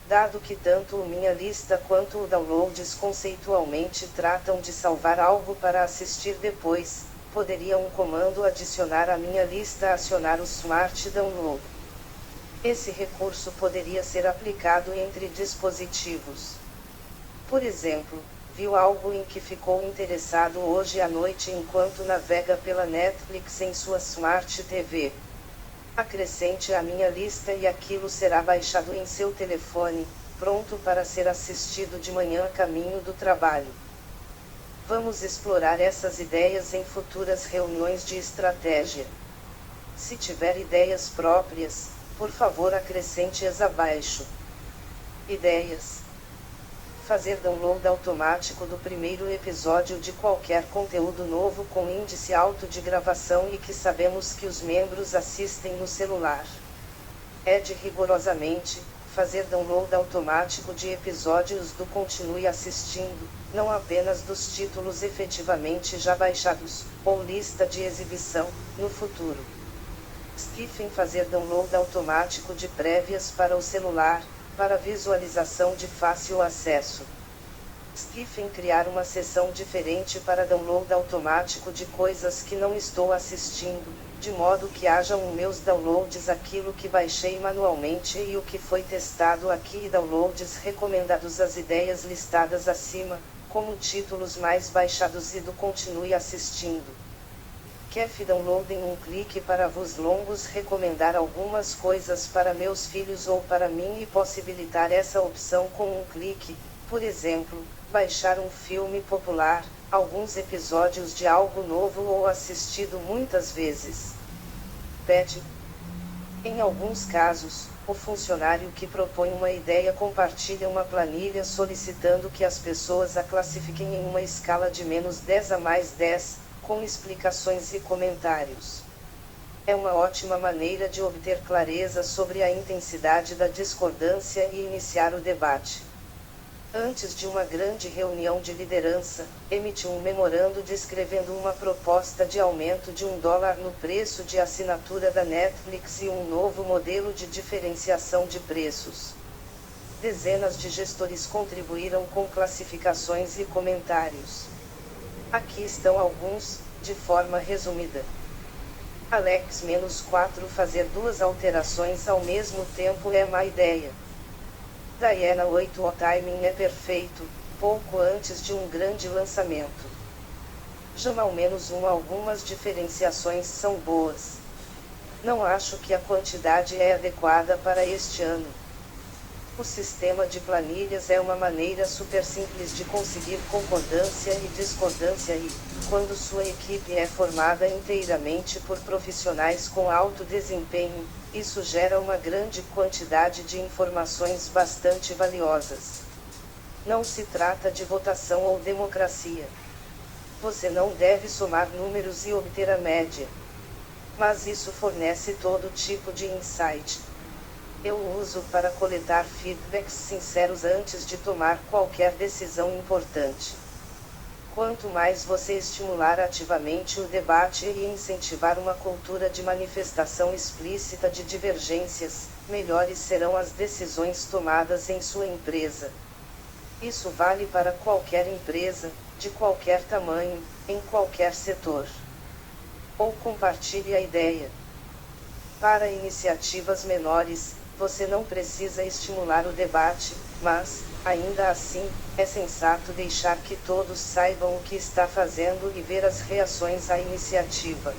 Dado que tanto o Minha Lista quanto o Downloads conceitualmente tratam de salvar algo para assistir depois, poderia um comando adicionar à Minha Lista acionar o Smart Download. Esse recurso poderia ser aplicado entre dispositivos. Por exemplo, viu algo em que ficou interessado hoje à noite enquanto navega pela Netflix em sua Smart TV. Acrescente à Minha Lista e aquilo será baixado em seu telefone, pronto para ser assistido de manhã a caminho do trabalho. Vamos explorar essas ideias em futuras reuniões de estratégia. Se tiver ideias próprias, por favor acrescente-as abaixo. Ideias. Fazer download automático do primeiro episódio de qualquer conteúdo novo com índice alto de gravação e que sabemos que os membros assistem no celular. Rigorosamente, fazer download automático de episódios do Continue Assistindo, não apenas dos títulos efetivamente já baixados, ou lista de exibição, no futuro. Stephen fazer download automático de prévias para o celular, para visualização de fácil acesso. Stephen criar uma seção diferente para download automático de coisas que não estou assistindo, de modo que hajam meus downloads aquilo que baixei manualmente e o que foi testado aqui e downloads recomendados as ideias listadas acima, como títulos mais baixados e do Continue Assistindo. Kef download em um clique para vos longos recomendar algumas coisas para meus filhos ou para mim e possibilitar essa opção com um clique, por exemplo, baixar um filme popular, alguns episódios de algo novo ou assistido muitas vezes. Pet. Em alguns casos, o funcionário que propõe uma ideia compartilha uma planilha solicitando que as pessoas a classifiquem em uma escala de -10 a +10, com explicações e comentários. É uma ótima maneira de obter clareza sobre a intensidade da discordância e iniciar o debate. Antes de uma grande reunião de liderança, emite um memorando descrevendo uma proposta de aumento de $1 no preço de assinatura da Netflix e um novo modelo de diferenciação de preços. Dezenas de gestores contribuíram com classificações e comentários. Aqui estão alguns, de forma resumida. Alex-4 fazer duas alterações ao mesmo tempo é má ideia. Diana 8 o timing é perfeito, pouco antes de um grande lançamento. Jamal-1 algumas diferenciações são boas. Não acho que a quantidade é adequada para este ano. O sistema de planilhas é uma maneira super simples de conseguir concordância e discordância e, quando sua equipe é formada inteiramente por profissionais com alto desempenho, isso gera uma grande quantidade de informações bastante valiosas. Não se trata de votação ou democracia. Você não deve somar números e obter a média. Mas isso fornece todo tipo de insight. Eu uso para coletar feedbacks sinceros antes de tomar qualquer decisão importante. Quanto mais você estimular ativamente o debate e incentivar uma cultura de manifestação explícita de divergências, melhores serão as decisões tomadas em sua empresa. Isso vale para qualquer empresa, de qualquer tamanho, em qualquer setor. Ou compartilhe a ideia. Para iniciativas menores, você não precisa estimular o debate, mas, ainda assim, é sensato deixar que todos saibam o que está fazendo e ver as reações à iniciativa.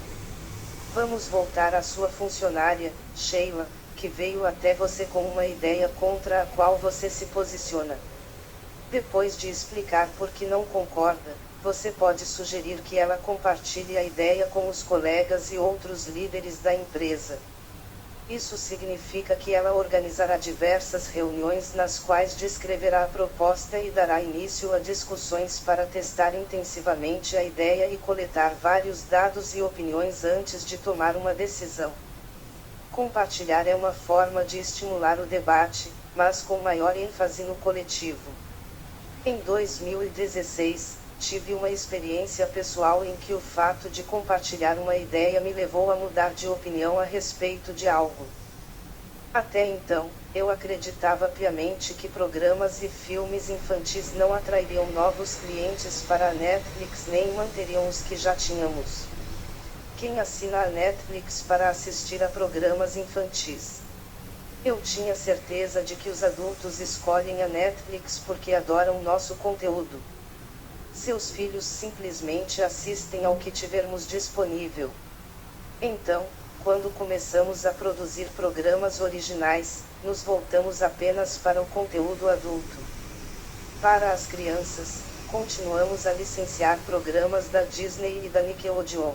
Vamos voltar à sua funcionária, Sheila, que veio até você com uma ideia contra a qual você se posiciona. Depois de explicar por que não concorda, você pode sugerir que ela compartilhe a ideia com os colegas e outros líderes da empresa. Isso significa que ela organizará diversas reuniões nas quais descreverá a proposta e dará início a discussões para testar intensivamente a ideia e coletar vários dados e opiniões antes de tomar uma decisão. Compartilhar é uma forma de estimular o debate, mas com maior ênfase no coletivo. Em 2016, tive uma experiência pessoal em que o fato de compartilhar uma ideia me levou a mudar de opinião a respeito de algo. Até então, eu acreditava piamente que programas e filmes infantis não atrairiam novos clientes para a Netflix nem manteriam os que já tínhamos. Quem assina a Netflix para assistir a programas infantis? Eu tinha certeza de que os adultos escolhem a Netflix porque adoram nosso conteúdo. Seus filhos simplesmente assistem ao que tivermos disponível. Então, quando começamos a produzir programas originais, nos voltamos apenas para o conteúdo adulto. Para as crianças, continuamos a licenciar programas da Disney e da Nickelodeon.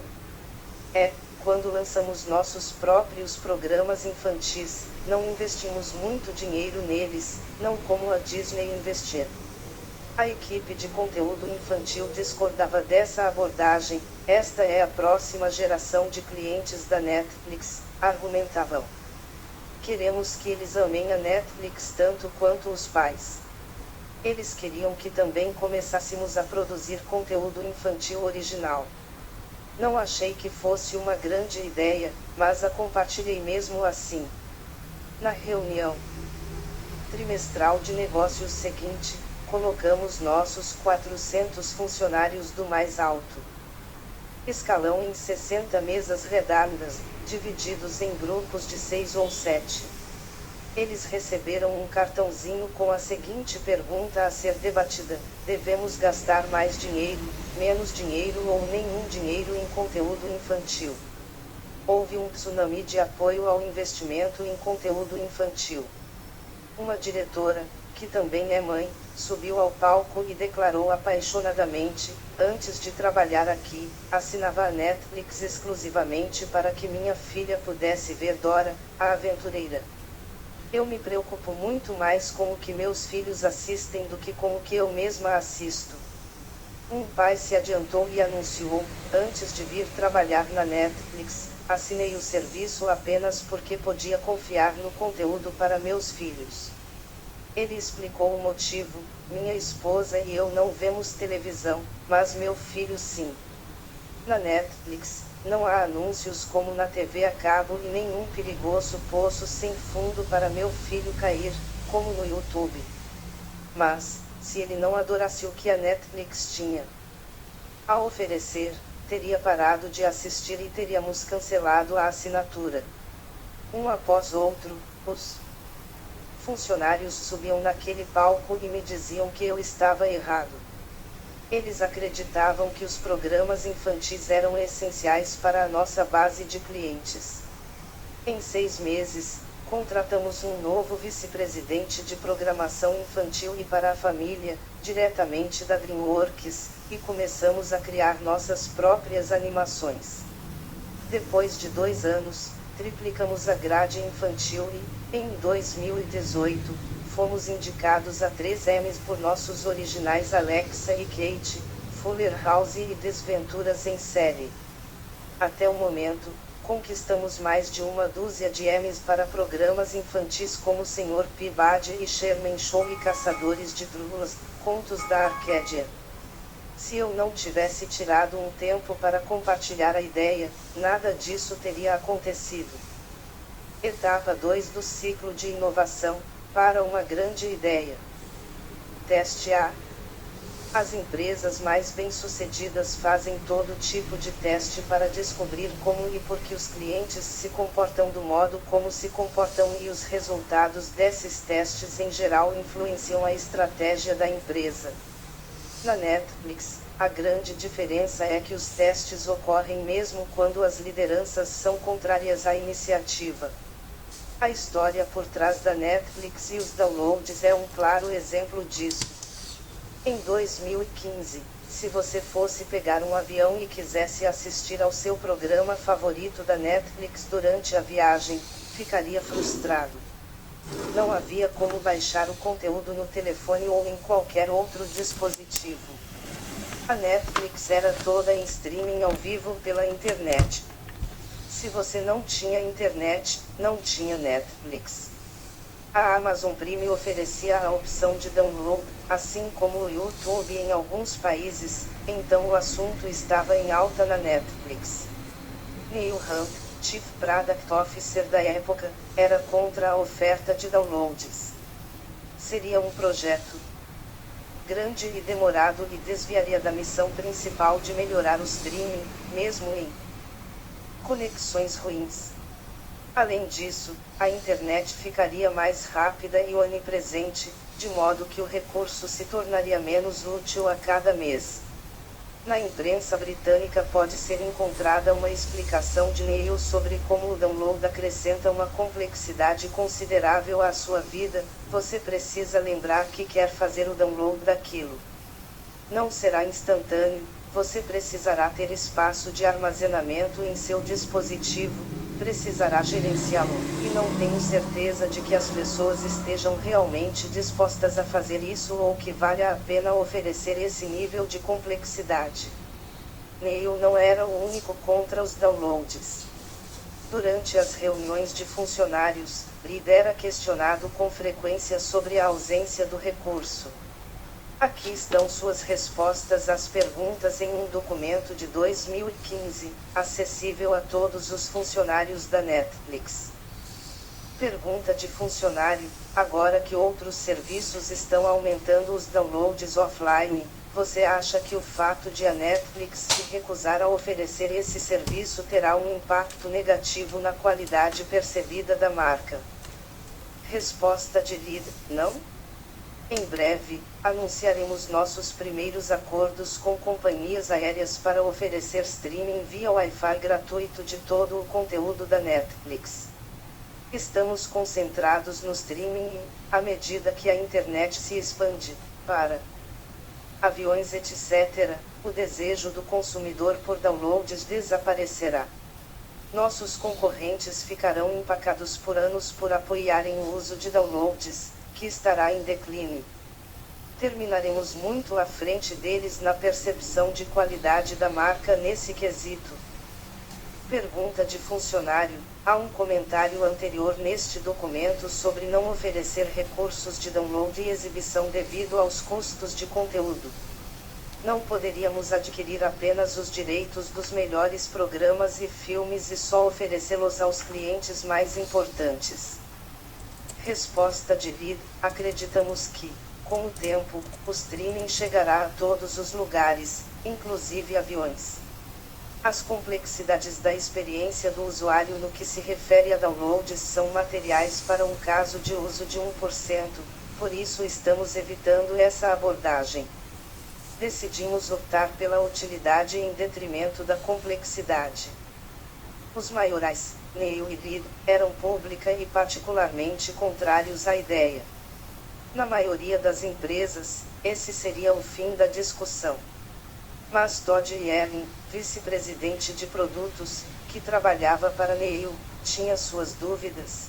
Quando lançamos nossos próprios programas infantis, não investimos muito dinheiro neles, não como a Disney investia. A equipe de conteúdo infantil discordava dessa abordagem. Esta é a próxima geração de clientes da Netflix, argumentavam. Queremos que eles amem a Netflix tanto quanto os pais. Eles queriam que também começássemos a produzir conteúdo infantil original. Não achei que fosse uma grande ideia, mas a compartilhei mesmo assim. Na reunião trimestral de negócios seguinte, colocamos nossos 400 funcionários do mais alto escalão em 60 mesas redondas, divididos em grupos de 6 ou 7. Eles receberam um cartãozinho com a seguinte pergunta a ser debatida: devemos gastar mais dinheiro, menos dinheiro ou nenhum dinheiro em conteúdo infantil? Houve um tsunami de apoio ao investimento em conteúdo infantil. Uma diretora, que também é mãe, subiu ao palco e declarou apaixonadamente: antes de trabalhar aqui, assinava a Netflix exclusivamente para que minha filha pudesse ver Dora, a Aventureira. Eu me preocupo muito mais com o que meus filhos assistem do que com o que eu mesma assisto. Um pai se adiantou e anunciou: antes de vir trabalhar na Netflix, assinei o serviço apenas porque podia confiar no conteúdo para meus filhos. Ele explicou o motivo: minha esposa e eu não vemos televisão, mas meu filho sim. Na Netflix, não há anúncios como na TV a cabo e nenhum perigoso poço sem fundo para meu filho cair, como no YouTube. Mas, se ele não adorasse o que a Netflix tinha a oferecer, teria parado de assistir e teríamos cancelado a assinatura. Um após outro, os funcionários subiam naquele palco e me diziam que eu estava errado. Eles acreditavam que os programas infantis eram essenciais para a nossa base de clientes. Em 6 meses, contratamos um novo vice-presidente de programação infantil e para a família, diretamente da DreamWorks, e começamos a criar nossas próprias animações. Depois de 2 anos, triplicamos a grade infantil e, em 2018, fomos indicados a 3 Emmys por nossos originais Alexa e Kate, Fuller House e Desventuras em Série. Até o momento, conquistamos mais de 12 de Emmys para programas infantis como Sr. Peabody e Sherman Show e Caçadores de Drulas, Contos da Arcádia. Se eu não tivesse tirado um tempo para compartilhar a ideia, nada disso teria acontecido. Etapa 2 do ciclo de inovação: para uma grande ideia. Teste A. As empresas mais bem-sucedidas fazem todo tipo de teste para descobrir como e por que os clientes se comportam do modo como se comportam, e os resultados desses testes em geral influenciam a estratégia da empresa. Na Netflix, a grande diferença é que os testes ocorrem mesmo quando as lideranças são contrárias à iniciativa. A história por trás da Netflix e os downloads é um claro exemplo disso. Em 2015, se você fosse pegar um avião e quisesse assistir ao seu programa favorito da Netflix durante a viagem, ficaria frustrado. Não havia como baixar o conteúdo no telefone ou em qualquer outro dispositivo. A Netflix era toda em streaming ao vivo pela internet. Se você não tinha internet, não tinha Netflix. A Amazon Prime oferecia a opção de download, assim como o YouTube em alguns países, então o assunto estava em alta na Netflix. Neil Hunt, Chief Product Officer da época, era contra a oferta de downloads. Seria um projeto grande e demorado e desviaria da missão principal de melhorar o streaming, mesmo em conexões ruins. Além disso, a internet ficaria mais rápida e onipresente, de modo que o recurso se tornaria menos útil a cada mês. Na imprensa britânica pode ser encontrada uma explicação de Neil sobre como o download acrescenta uma complexidade considerável à sua vida. Você precisa lembrar que quer fazer o download daquilo. Não será instantâneo, você precisará ter espaço de armazenamento em seu dispositivo, precisará gerenciá-lo, e não tenho certeza de que as pessoas estejam realmente dispostas a fazer isso ou que valha a pena oferecer esse nível de complexidade. Neil não era o único contra os downloads. Durante as reuniões de funcionários, Reed era questionado com frequência sobre a ausência do recurso. Aqui estão suas respostas às perguntas em um documento de 2015, acessível a todos os funcionários da Netflix. Pergunta de funcionário: agora que outros serviços estão aumentando os downloads offline, você acha que o fato de a Netflix se recusar a oferecer esse serviço terá um impacto negativo na qualidade percebida da marca? Resposta de Reed: não. Em breve, anunciaremos nossos primeiros acordos com companhias aéreas para oferecer streaming via Wi-Fi gratuito de todo o conteúdo da Netflix. Estamos concentrados no streaming e, à medida que a internet se expande, para aviões etc., o desejo do consumidor por downloads desaparecerá. Nossos concorrentes ficarão empacados por anos por apoiarem o uso de downloads, que estará em declínio. Terminaremos muito à frente deles na percepção de qualidade da marca nesse quesito. Pergunta de funcionário: há um comentário anterior neste documento sobre não oferecer recursos de download e exibição devido aos custos de conteúdo. Não poderíamos adquirir apenas os direitos dos melhores programas e filmes e só oferecê-los aos clientes mais importantes? Resposta de Reed: acreditamos que, com o tempo, o streaming chegará a todos os lugares, inclusive aviões. As complexidades da experiência do usuário no que se refere a downloads são materiais para um caso de uso de 1%, por isso estamos evitando essa abordagem. Decidimos optar pela utilidade em detrimento da complexidade. Os maiorais, Neil e Reed, eram pública e particularmente contrários à ideia. Na maioria das empresas, esse seria o fim da discussão. Mas Todd Yerlin, vice-presidente de produtos, que trabalhava para Neil, tinha suas dúvidas.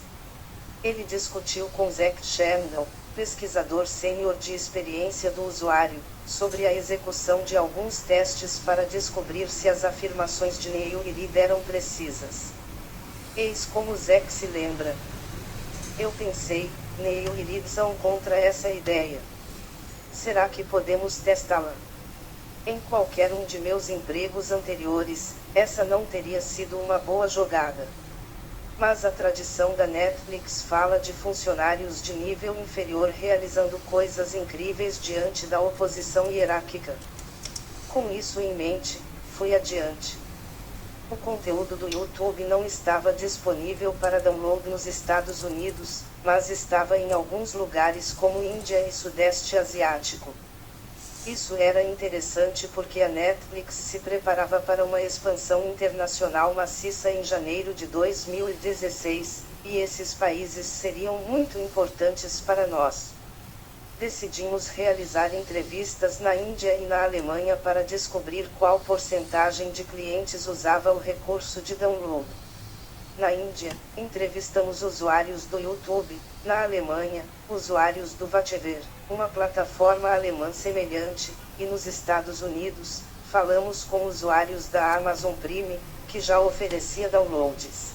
Ele discutiu com Zack Chernell, pesquisador sênior de experiência do usuário, sobre a execução de alguns testes para descobrir se as afirmações de Neil e Reed eram precisas. Eis como Zack se lembra: eu pensei, Neil e Reed são contra essa ideia. Será que podemos testá-la? Em qualquer um de meus empregos anteriores, essa não teria sido uma boa jogada. Mas a tradição da Netflix fala de funcionários de nível inferior realizando coisas incríveis diante da oposição hierárquica. Com isso em mente, fui adiante. O conteúdo do YouTube não estava disponível para download nos Estados Unidos, mas estava em alguns lugares como Índia e Sudeste Asiático. Isso era interessante porque a Netflix se preparava para uma expansão internacional maciça em janeiro de 2016, e esses países seriam muito importantes para nós. Decidimos realizar entrevistas na Índia e na Alemanha para descobrir qual porcentagem de clientes usava o recurso de download. Na Índia, entrevistamos usuários do YouTube; na Alemanha, usuários do Vativer, uma plataforma alemã semelhante; e nos Estados Unidos, falamos com usuários da Amazon Prime, que já oferecia downloads.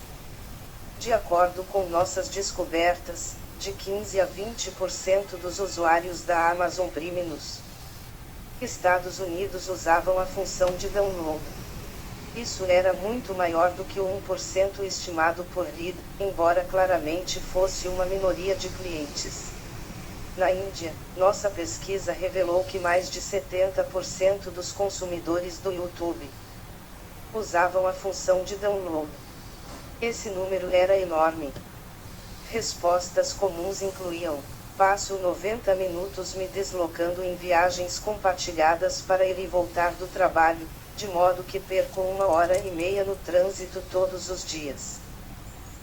De acordo com nossas descobertas, de 15 a 20% dos usuários da Amazon Prime nos Estados Unidos usavam a função de download. Isso era muito maior do que o 1% estimado por Reed, embora claramente fosse uma minoria de clientes. Na Índia, nossa pesquisa revelou que mais de 70% dos consumidores do YouTube usavam a função de download. Esse número era enorme. Respostas comuns incluíam: passo 90 minutos me deslocando em viagens compartilhadas para ir e voltar do trabalho, de modo que perco 1h30 no trânsito todos os dias.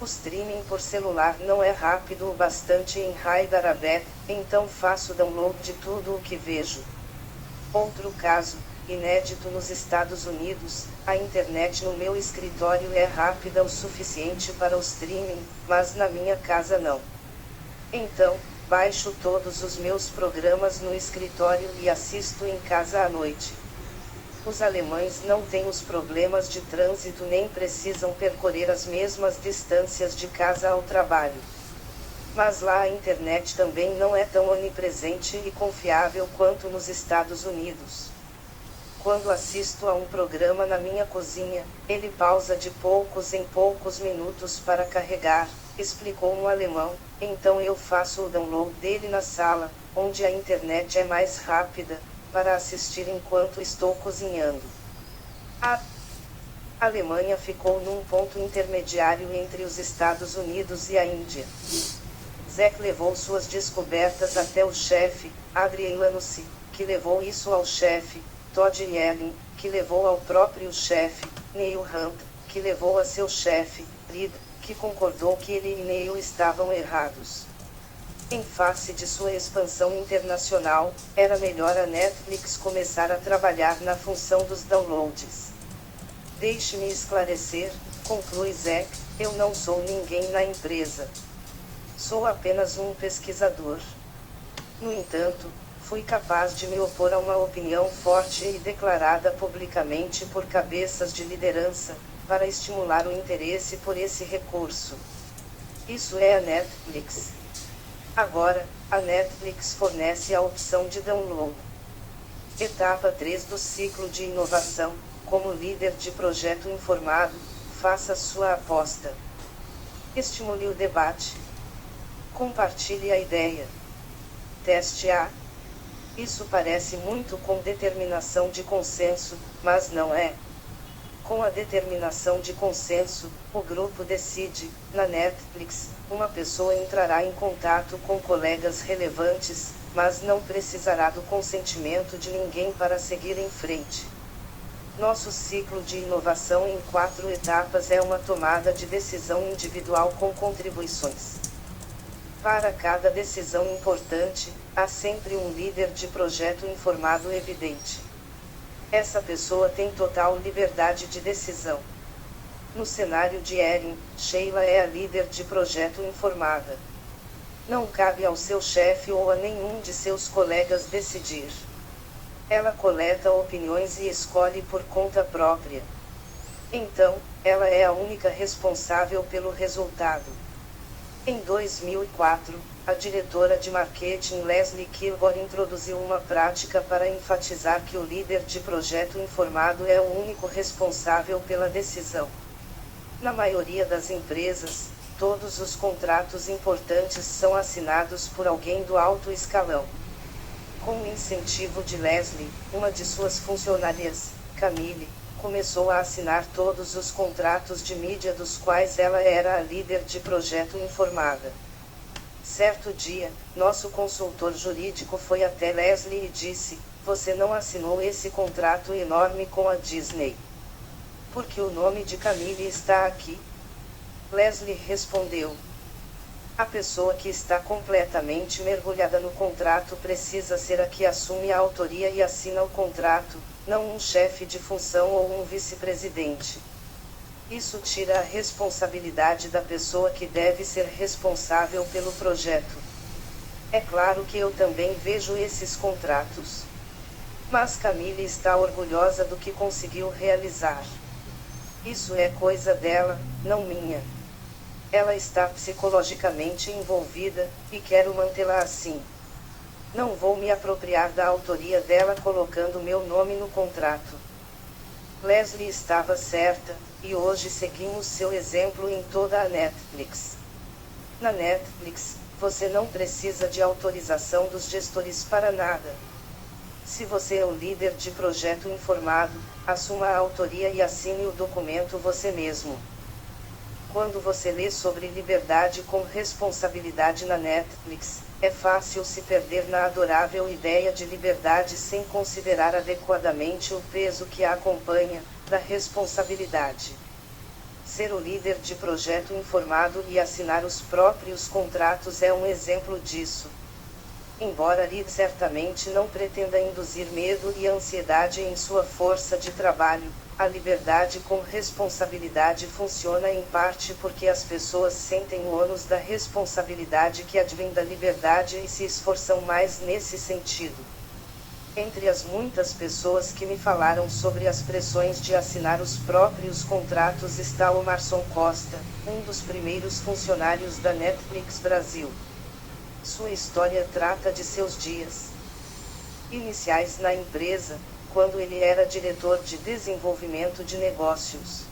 O streaming por celular não é rápido o bastante em Hyderabad, então faço download de tudo o que vejo. Outro caso: inédito nos Estados Unidos, a internet no meu escritório é rápida o suficiente para o streaming, mas na minha casa não. Então, baixo todos os meus programas no escritório e assisto em casa à noite. Os alemães não têm os problemas de trânsito nem precisam percorrer as mesmas distâncias de casa ao trabalho. Mas lá a internet também não é tão onipresente e confiável quanto nos Estados Unidos. Quando assisto a um programa na minha cozinha, ele pausa de poucos em poucos minutos para carregar, explicou um alemão, então eu faço o download dele na sala, onde a internet é mais rápida, para assistir enquanto estou cozinhando. A Alemanha ficou num ponto intermediário entre os Estados Unidos e a Índia. Zack levou suas descobertas até o chefe, Adrian Lanusse, que levou isso ao chefe, Todd Yellin, que levou ao próprio chefe, Neil Hunt, que levou a seu chefe, Reed, que concordou que ele e Neil estavam errados. Em face de sua expansão internacional, era melhor a Netflix começar a trabalhar na função dos downloads. Deixe-me esclarecer, conclui Zack, eu não sou ninguém na empresa. Sou apenas um pesquisador. No entanto, fui capaz de me opor a uma opinião forte e declarada publicamente por cabeças de liderança, para estimular o interesse por esse recurso. Isso é a Netflix. Agora, a Netflix fornece a opção de download. Etapa 3 do ciclo de inovação. Como líder de projeto informado, faça sua aposta. Estimule o debate. Compartilhe a ideia. Teste A. Isso parece muito com determinação de consenso, mas não é. Com a determinação de consenso, o grupo decide, na Netflix, uma pessoa entrará em contato com colegas relevantes, mas não precisará do consentimento de ninguém para seguir em frente. Nosso ciclo de inovação em 4 etapas é uma tomada de decisão individual com contribuições. Para cada decisão importante, há sempre um líder de projeto informado evidente. Essa pessoa tem total liberdade de decisão. No cenário de Erin, Sheila é a líder de projeto informada. Não cabe ao seu chefe ou a nenhum de seus colegas decidir. Ela coleta opiniões e escolhe por conta própria. Então, ela é a única responsável pelo resultado. Em 2004, a diretora de marketing Leslie Kilgore introduziu uma prática para enfatizar que o líder de projeto informado é o único responsável pela decisão. Na maioria das empresas, todos os contratos importantes são assinados por alguém do alto escalão. Com o incentivo de Leslie, uma de suas funcionárias, Camille, começou a assinar todos os contratos de mídia dos quais ela era a líder de projeto informada. Certo dia, nosso consultor jurídico foi até Leslie e disse: "Você não assinou esse contrato enorme com a Disney. Porque o nome de Camille está aqui?" Leslie respondeu: "A pessoa que está completamente mergulhada no contrato precisa ser a que assume a autoria e assina o contrato, não um chefe de função ou um vice-presidente. Isso tira a responsabilidade da pessoa que deve ser responsável pelo projeto. É claro que eu também vejo esses contratos. Mas Camille está orgulhosa do que conseguiu realizar. Isso é coisa dela, não minha. Ela está psicologicamente envolvida, e quero mantê-la assim. Não vou me apropriar da autoria dela colocando meu nome no contrato." Leslie estava certa, e hoje seguimos seu exemplo em toda a Netflix. Na Netflix, você não precisa de autorização dos gestores para nada. Se você é o líder de projeto informado, assuma a autoria e assine o documento você mesmo. Quando você lê sobre liberdade com responsabilidade na Netflix, é fácil se perder na adorável ideia de liberdade sem considerar adequadamente o peso que a acompanha, da responsabilidade. Ser o líder de projeto informado e assinar os próprios contratos é um exemplo disso. Embora Reed certamente não pretenda induzir medo e ansiedade em sua força de trabalho, a liberdade com responsabilidade funciona em parte porque as pessoas sentem o ônus da responsabilidade que advém da liberdade e se esforçam mais nesse sentido. Entre as muitas pessoas que me falaram sobre as pressões de assinar os próprios contratos está Omarson Costa, um dos primeiros funcionários da Netflix Brasil. Sua história trata de seus dias iniciais na empresa, quando ele era diretor de desenvolvimento de negócios.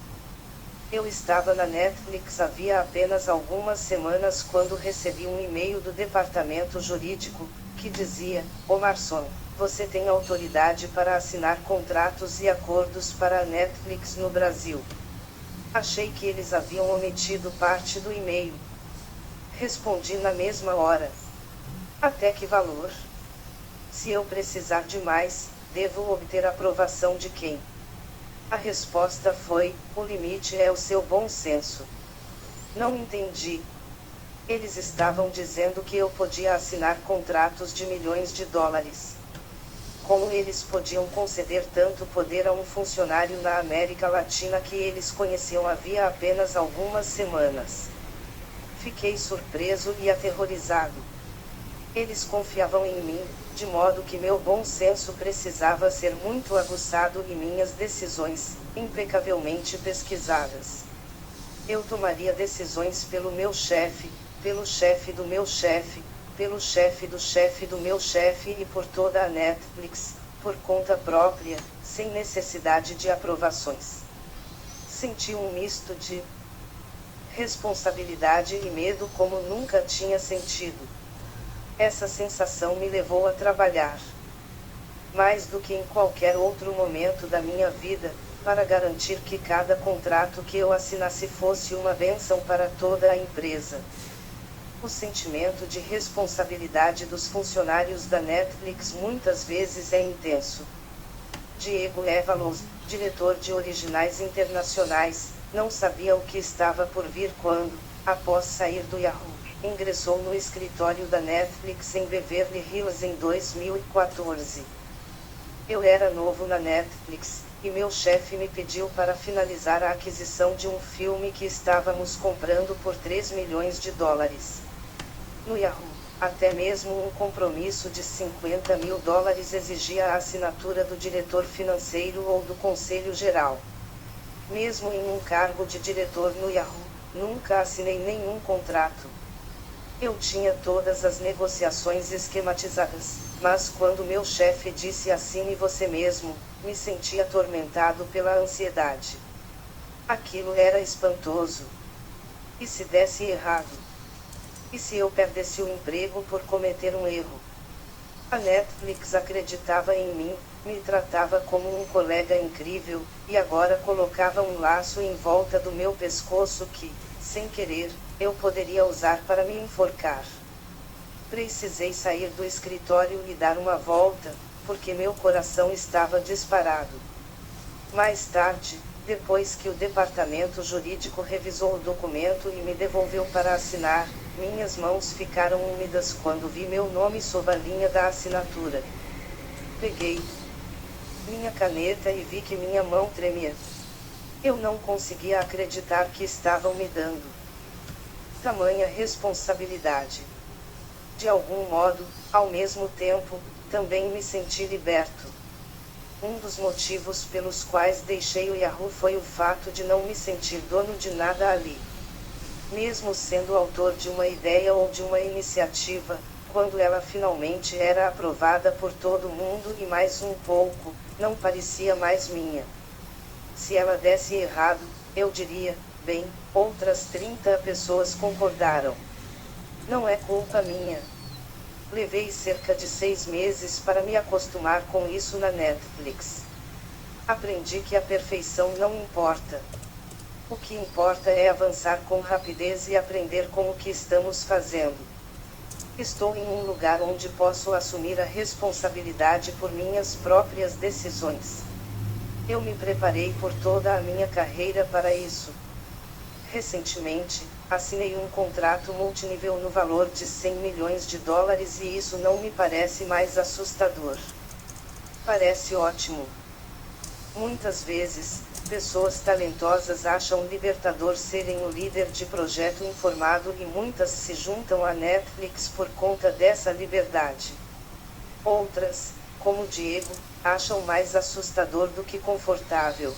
Eu estava na Netflix havia apenas algumas semanas quando recebi um e-mail do departamento jurídico, que dizia: Omarson, você tem autoridade para assinar contratos e acordos para a Netflix no Brasil. Achei que eles haviam omitido parte do e-mail. Respondi na mesma hora. Até que valor? Se eu precisar de mais, devo obter aprovação de quem? A resposta foi: o limite é o seu bom senso. Não entendi. Eles estavam dizendo que eu podia assinar contratos de milhões de dólares. Como eles podiam conceder tanto poder a um funcionário na América Latina que eles conheciam havia apenas algumas semanas? Fiquei surpreso e aterrorizado. Eles confiavam em mim, de modo que meu bom senso precisava ser muito aguçado e minhas decisões, impecavelmente pesquisadas. Eu tomaria decisões pelo meu chefe, pelo chefe do meu chefe, pelo chefe do meu chefe e por toda a Netflix, por conta própria, sem necessidade de aprovações. Senti um misto de responsabilidade e medo como nunca tinha sentido. Essa sensação me levou a trabalhar, mais do que em qualquer outro momento da minha vida, para garantir que cada contrato que eu assinasse fosse uma bênção para toda a empresa. O sentimento de responsabilidade dos funcionários da Netflix muitas vezes é intenso. Diego Évalos, diretor de originais internacionais, não sabia o que estava por vir quando, após sair do Yahoo, ingressou no escritório da Netflix em Beverly Hills em 2014. Eu era novo na Netflix, e meu chefe me pediu para finalizar a aquisição de um filme que estávamos comprando por 3 milhões de dólares. No Yahoo, até mesmo um compromisso de 50 mil dólares exigia a assinatura do diretor financeiro ou do conselho geral. Mesmo em um cargo de diretor no Yahoo, nunca assinei nenhum contrato. Eu tinha todas as negociações esquematizadas, mas quando meu chefe disse assine você mesmo, me senti atormentado pela ansiedade. Aquilo era espantoso. E se desse errado? E se eu perdesse o emprego por cometer um erro? A Netflix acreditava em mim, me tratava como um colega incrível, e agora colocava um laço em volta do meu pescoço que, sem querer, eu poderia usar para me enforcar. Precisei sair do escritório e dar uma volta, porque meu coração estava disparado. Mais tarde, depois que o departamento jurídico revisou o documento e me devolveu para assinar, minhas mãos ficaram úmidas quando vi meu nome sob a linha da assinatura. Peguei minha caneta e vi que minha mão tremia. Eu não conseguia acreditar que estavam me dando tamanha responsabilidade. De algum modo, ao mesmo tempo, também me senti liberto. Um dos motivos pelos quais deixei o Yahoo foi o fato de não me sentir dono de nada ali. Mesmo sendo autor de uma ideia ou de uma iniciativa, quando ela finalmente era aprovada por todo mundo e mais um pouco, não parecia mais minha. Se ela desse errado, eu diria, bem, outras 30 pessoas concordaram. Não é culpa minha. Levei cerca de 6 meses para me acostumar com isso na Netflix. Aprendi que a perfeição não importa. O que importa é avançar com rapidez e aprender com o que estamos fazendo. Estou em um lugar onde posso assumir a responsabilidade por minhas próprias decisões. Eu me preparei por toda a minha carreira para isso. Recentemente, assinei um contrato multinível no valor de 100 milhões de dólares e isso não me parece mais assustador. Parece ótimo. Muitas vezes, pessoas talentosas acham libertador serem o líder de projeto informado e muitas se juntam à Netflix por conta dessa liberdade. Outras, como Diego, acham mais assustador do que confortável.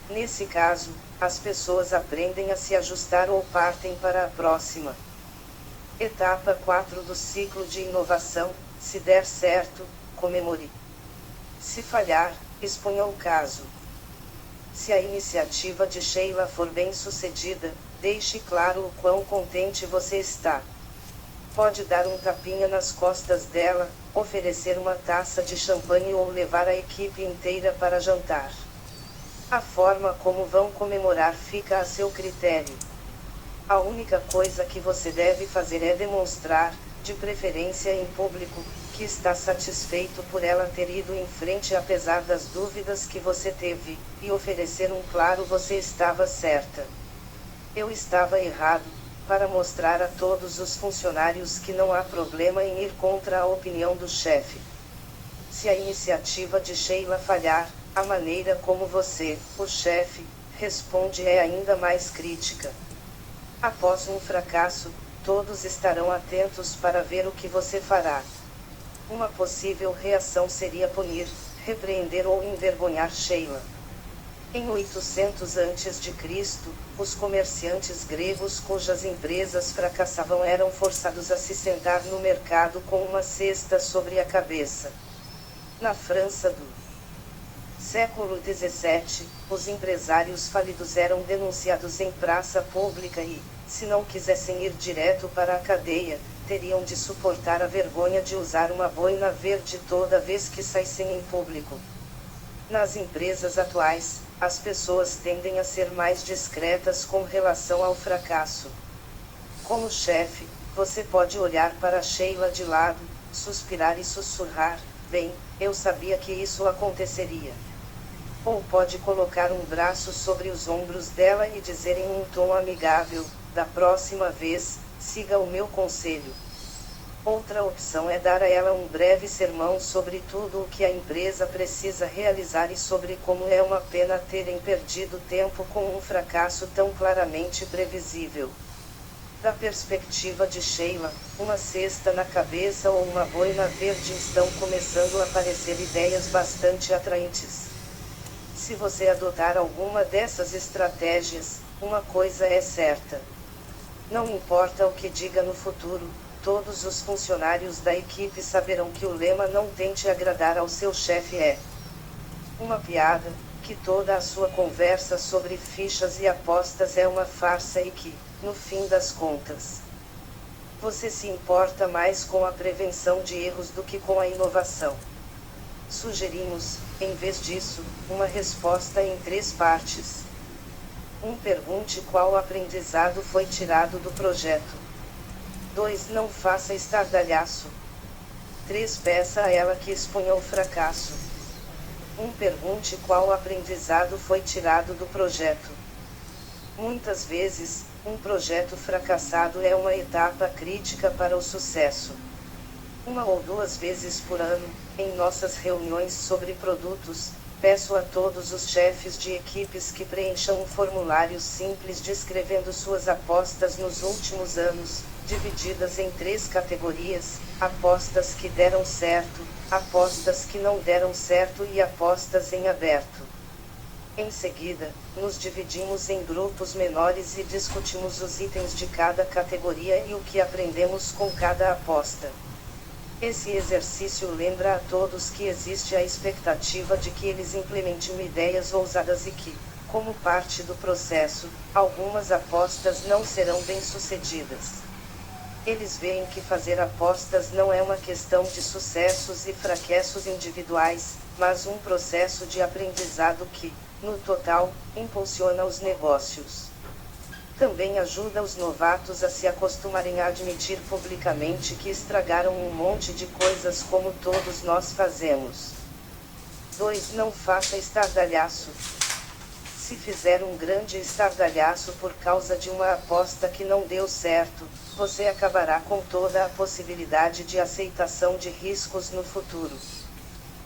Nesse caso, as pessoas aprendem a se ajustar ou partem para a próxima. Etapa 4 do ciclo de inovação: se der certo, comemore. Se falhar, exponha o caso. Se a iniciativa de Sheila for bem sucedida, deixe claro o quão contente você está. Pode dar um tapinha nas costas dela, oferecer uma taça de champanhe ou levar a equipe inteira para jantar. A forma como vão comemorar fica a seu critério. A única coisa que você deve fazer é demonstrar, de preferência em público, que está satisfeito por ela ter ido em frente apesar das dúvidas que você teve, e oferecer um claro "você estava certa. Eu estava errado", para mostrar a todos os funcionários que não há problema em ir contra a opinião do chefe. Se a iniciativa de Sheila falhar, a maneira como você, o chefe, responde é ainda mais crítica. Após um fracasso, todos estarão atentos para ver o que você fará. Uma possível reação seria punir, repreender ou envergonhar Sheila. Em 800 a.C., os comerciantes gregos cujas empresas fracassavam eram forçados a se sentar no mercado com uma cesta sobre a cabeça. Na França do século XVII, os empresários falidos eram denunciados em praça pública e, se não quisessem ir direto para a cadeia, teriam de suportar a vergonha de usar uma boina verde toda vez que saíssem em público. Nas empresas atuais, as pessoas tendem a ser mais discretas com relação ao fracasso. Como chefe, você pode olhar para Sheila de lado, suspirar e sussurrar: "Bem, eu sabia que isso aconteceria." Ou pode colocar um braço sobre os ombros dela e dizer em um tom amigável: "Da próxima vez, siga o meu conselho." Outra opção é dar a ela um breve sermão sobre tudo o que a empresa precisa realizar e sobre como é uma pena terem perdido tempo com um fracasso tão claramente previsível. Da perspectiva de Sheila, uma cesta na cabeça ou uma boina verde estão começando a parecer ideias bastante atraentes. Se você adotar alguma dessas estratégias, uma coisa é certa. Não importa o que diga no futuro, todos os funcionários da equipe saberão que o lema "não tente agradar ao seu chefe" é uma piada, que toda a sua conversa sobre fichas e apostas é uma farsa e que, no fim das contas, você se importa mais com a prevenção de erros do que com a inovação. Sugerimos, em vez disso, uma resposta em 3 partes. 1. Pergunte qual aprendizado foi tirado do projeto. 2. Não faça estardalhaço. 3. Peça a ela que exponha o fracasso. 1. Pergunte qual aprendizado foi tirado do projeto. Muitas vezes, um projeto fracassado é uma etapa crítica para o sucesso. 1 ou 2 vezes por ano, em nossas reuniões sobre produtos, peço a todos os chefes de equipes que preencham um formulário simples descrevendo suas apostas nos últimos anos, divididas em 3 categorias: apostas que deram certo, apostas que não deram certo e apostas em aberto. Em seguida, nos dividimos em grupos menores e discutimos os itens de cada categoria e o que aprendemos com cada aposta. Esse exercício lembra a todos que existe a expectativa de que eles implementem ideias ousadas e que, como parte do processo, algumas apostas não serão bem-sucedidas. Eles veem que fazer apostas não é uma questão de sucessos e fracassos individuais, mas um processo de aprendizado que, no total, impulsiona os negócios. Também ajuda os novatos a se acostumarem a admitir publicamente que estragaram um monte de coisas como todos nós fazemos. 2. Não faça estardalhaço. Se fizer um grande estardalhaço por causa de uma aposta que não deu certo, você acabará com toda a possibilidade de aceitação de riscos no futuro.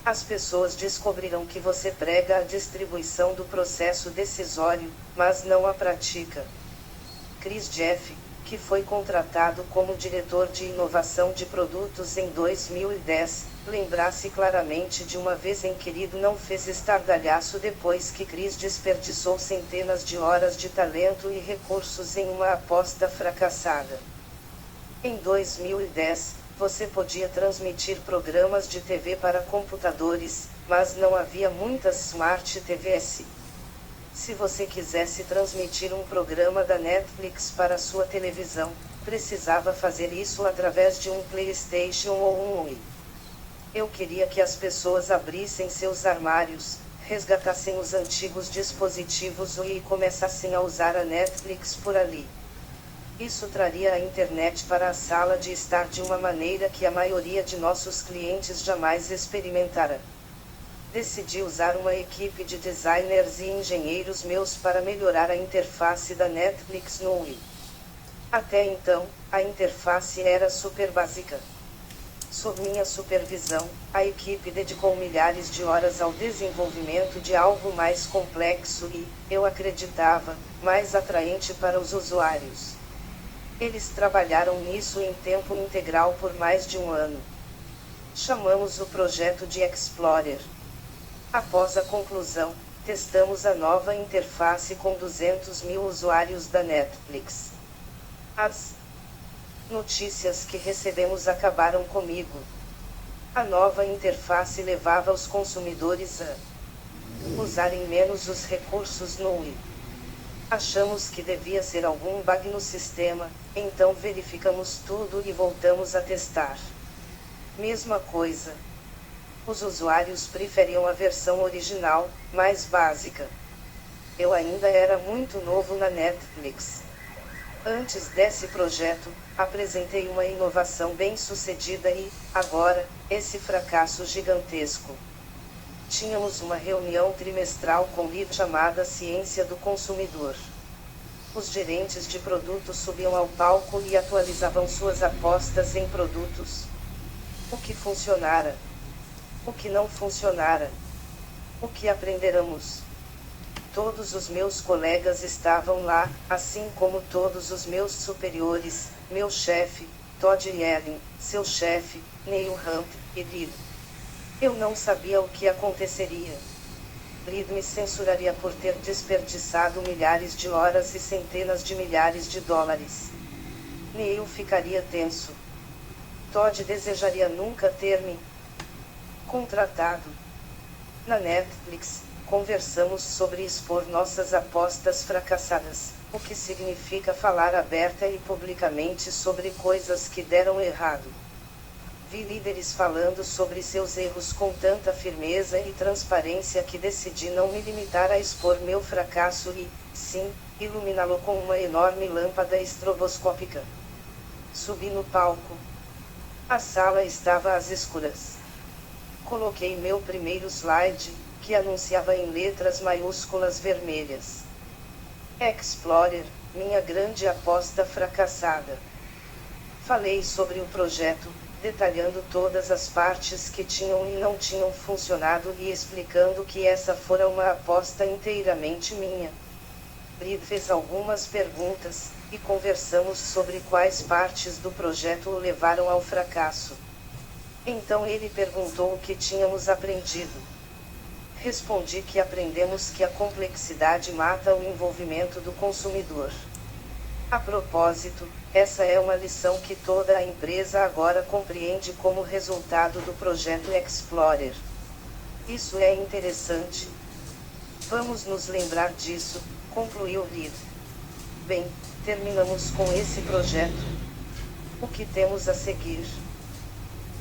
As pessoas descobrirão que você prega a distribuição do processo decisório, mas não a pratica. Chris Jeff, que foi contratado como diretor de inovação de produtos em 2010, lembra-se claramente de uma vez em que Reed não fez estardalhaço depois que Chris desperdiçou centenas de horas de talento e recursos em uma aposta fracassada. Em 2010, você podia transmitir programas de TV para computadores, mas não havia muitas Smart TVs. Se você quisesse transmitir um programa da Netflix para sua televisão, precisava fazer isso através de um PlayStation ou um Wii. Eu queria que as pessoas abrissem seus armários, resgatassem os antigos dispositivos Wii e começassem a usar a Netflix por ali. Isso traria a internet para a sala de estar de uma maneira que a maioria de nossos clientes jamais experimentara. Decidi usar uma equipe de designers e engenheiros meus para melhorar a interface da Netflix no Wii. Até então, a interface era super básica. Sob minha supervisão, a equipe dedicou milhares de horas ao desenvolvimento de algo mais complexo e, eu acreditava, mais atraente para os usuários. Eles trabalharam nisso em tempo integral por mais de um ano. Chamamos o projeto de Explorer. Após a conclusão, testamos a nova interface com 200 mil usuários da Netflix. As notícias que recebemos acabaram comigo. A nova interface levava os consumidores a usarem menos os recursos no Wii. Achamos que devia ser algum bug no sistema, então verificamos tudo e voltamos a testar. Mesma coisa. Os usuários preferiam a versão original, mais básica. Eu ainda era muito novo na Netflix. Antes desse projeto, apresentei uma inovação bem-sucedida e, agora, esse fracasso gigantesco. Tínhamos uma reunião trimestral com Reed chamada Ciência do Consumidor. Os gerentes de produtos subiam ao palco e atualizavam suas apostas em produtos. O que funcionara? O que não funcionara? O que aprenderemos? Todos os meus colegas estavam lá, assim como todos os meus superiores, meu chefe, Todd Yellen, seu chefe, Neil Hunt, e Reed. Eu não sabia o que aconteceria. Reed me censuraria por ter desperdiçado milhares de horas e centenas de milhares de dólares. Neil ficaria tenso. Todd desejaria nunca ter me contratado. Na Netflix, conversamos sobre expor nossas apostas fracassadas, o que significa falar aberta e publicamente sobre coisas que deram errado. Vi líderes falando sobre seus erros com tanta firmeza e transparência que decidi não me limitar a expor meu fracasso e, sim, iluminá-lo com uma enorme lâmpada estroboscópica. Subi no palco. A sala estava às escuras. Coloquei meu primeiro slide, que anunciava em letras maiúsculas vermelhas: Explorer, minha grande aposta fracassada. Falei sobre o projeto, detalhando todas as partes que tinham e não tinham funcionado e explicando que essa fora uma aposta inteiramente minha. Reed fez algumas perguntas, e conversamos sobre quais partes do projeto o levaram ao fracasso. Então ele perguntou o que tínhamos aprendido. Respondi que aprendemos que a complexidade mata o envolvimento do consumidor. A propósito, essa é uma lição que toda a empresa agora compreende como resultado do projeto Explorer. Isso é interessante. Vamos nos lembrar disso, concluiu Reed. Bem, terminamos com esse projeto. O que temos a seguir?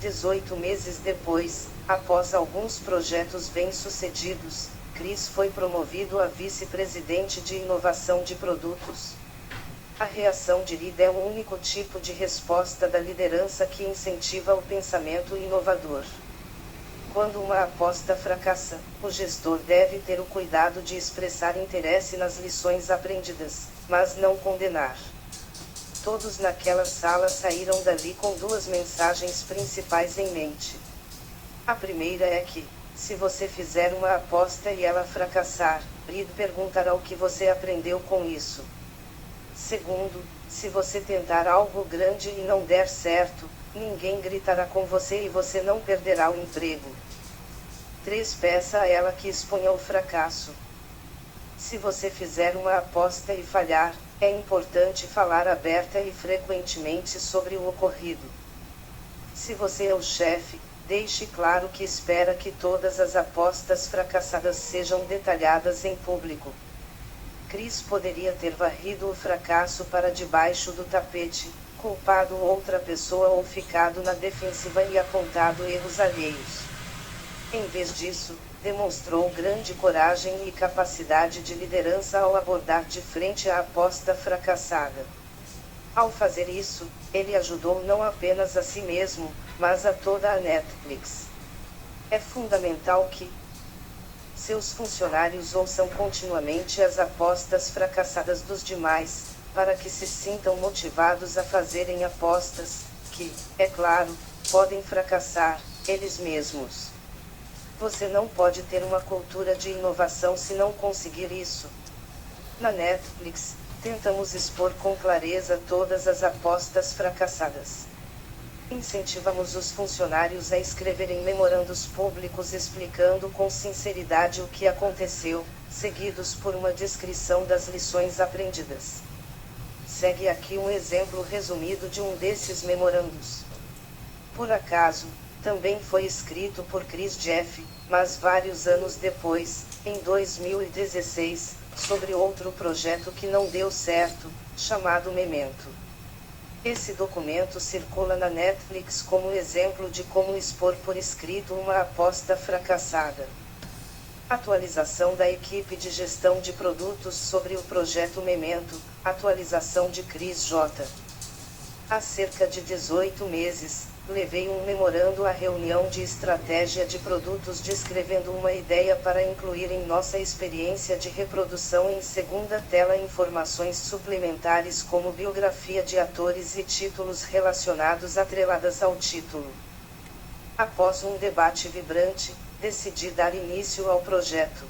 18 meses depois, após alguns projetos bem-sucedidos, Chris foi promovido a vice-presidente de inovação de produtos. A reação de Reed é o único tipo de resposta da liderança que incentiva o pensamento inovador. Quando uma aposta fracassa, o gestor deve ter o cuidado de expressar interesse nas lições aprendidas, mas não condenar. Todos naquela sala saíram dali com duas mensagens principais em mente. A primeira é que, se você fizer uma aposta e ela fracassar, Reed perguntará o que você aprendeu com isso. Segundo, se você tentar algo grande e não der certo, ninguém gritará com você e você não perderá o emprego. 3. Peça a ela que exponha o fracasso. Se você fizer uma aposta e falhar, é importante falar aberta e frequentemente sobre o ocorrido. Se você é o chefe, deixe claro que espera que todas as apostas fracassadas sejam detalhadas em público. Chris poderia ter varrido o fracasso para debaixo do tapete, culpado outra pessoa ou ficado na defensiva e apontado erros alheios. Em vez disso, demonstrou grande coragem e capacidade de liderança ao abordar de frente a aposta fracassada. Ao fazer isso, ele ajudou não apenas a si mesmo, mas a toda a Netflix. É fundamental que seus funcionários ouçam continuamente as apostas fracassadas dos demais, para que se sintam motivados a fazerem apostas, que, é claro, podem fracassar, eles mesmos. Você não pode ter uma cultura de inovação se não conseguir isso. Na Netflix, tentamos expor com clareza todas as apostas fracassadas. Incentivamos os funcionários a escreverem memorandos públicos explicando com sinceridade o que aconteceu, seguidos por uma descrição das lições aprendidas. Segue aqui um exemplo resumido de um desses memorandos. Por acaso, também foi escrito por Chris Jeff, mas vários anos depois, em 2016, sobre outro projeto que não deu certo, chamado Memento. Esse documento circula na Netflix como exemplo de como expor por escrito uma aposta fracassada. Atualização da equipe de gestão de produtos sobre o projeto Memento, atualização de Chris J. Há cerca de 18 meses, levei um memorando à reunião de estratégia de produtos descrevendo uma ideia para incluir em nossa experiência de reprodução em segunda tela informações suplementares como biografia de atores e títulos relacionados atreladas ao título. Após um debate vibrante, decidi dar início ao projeto.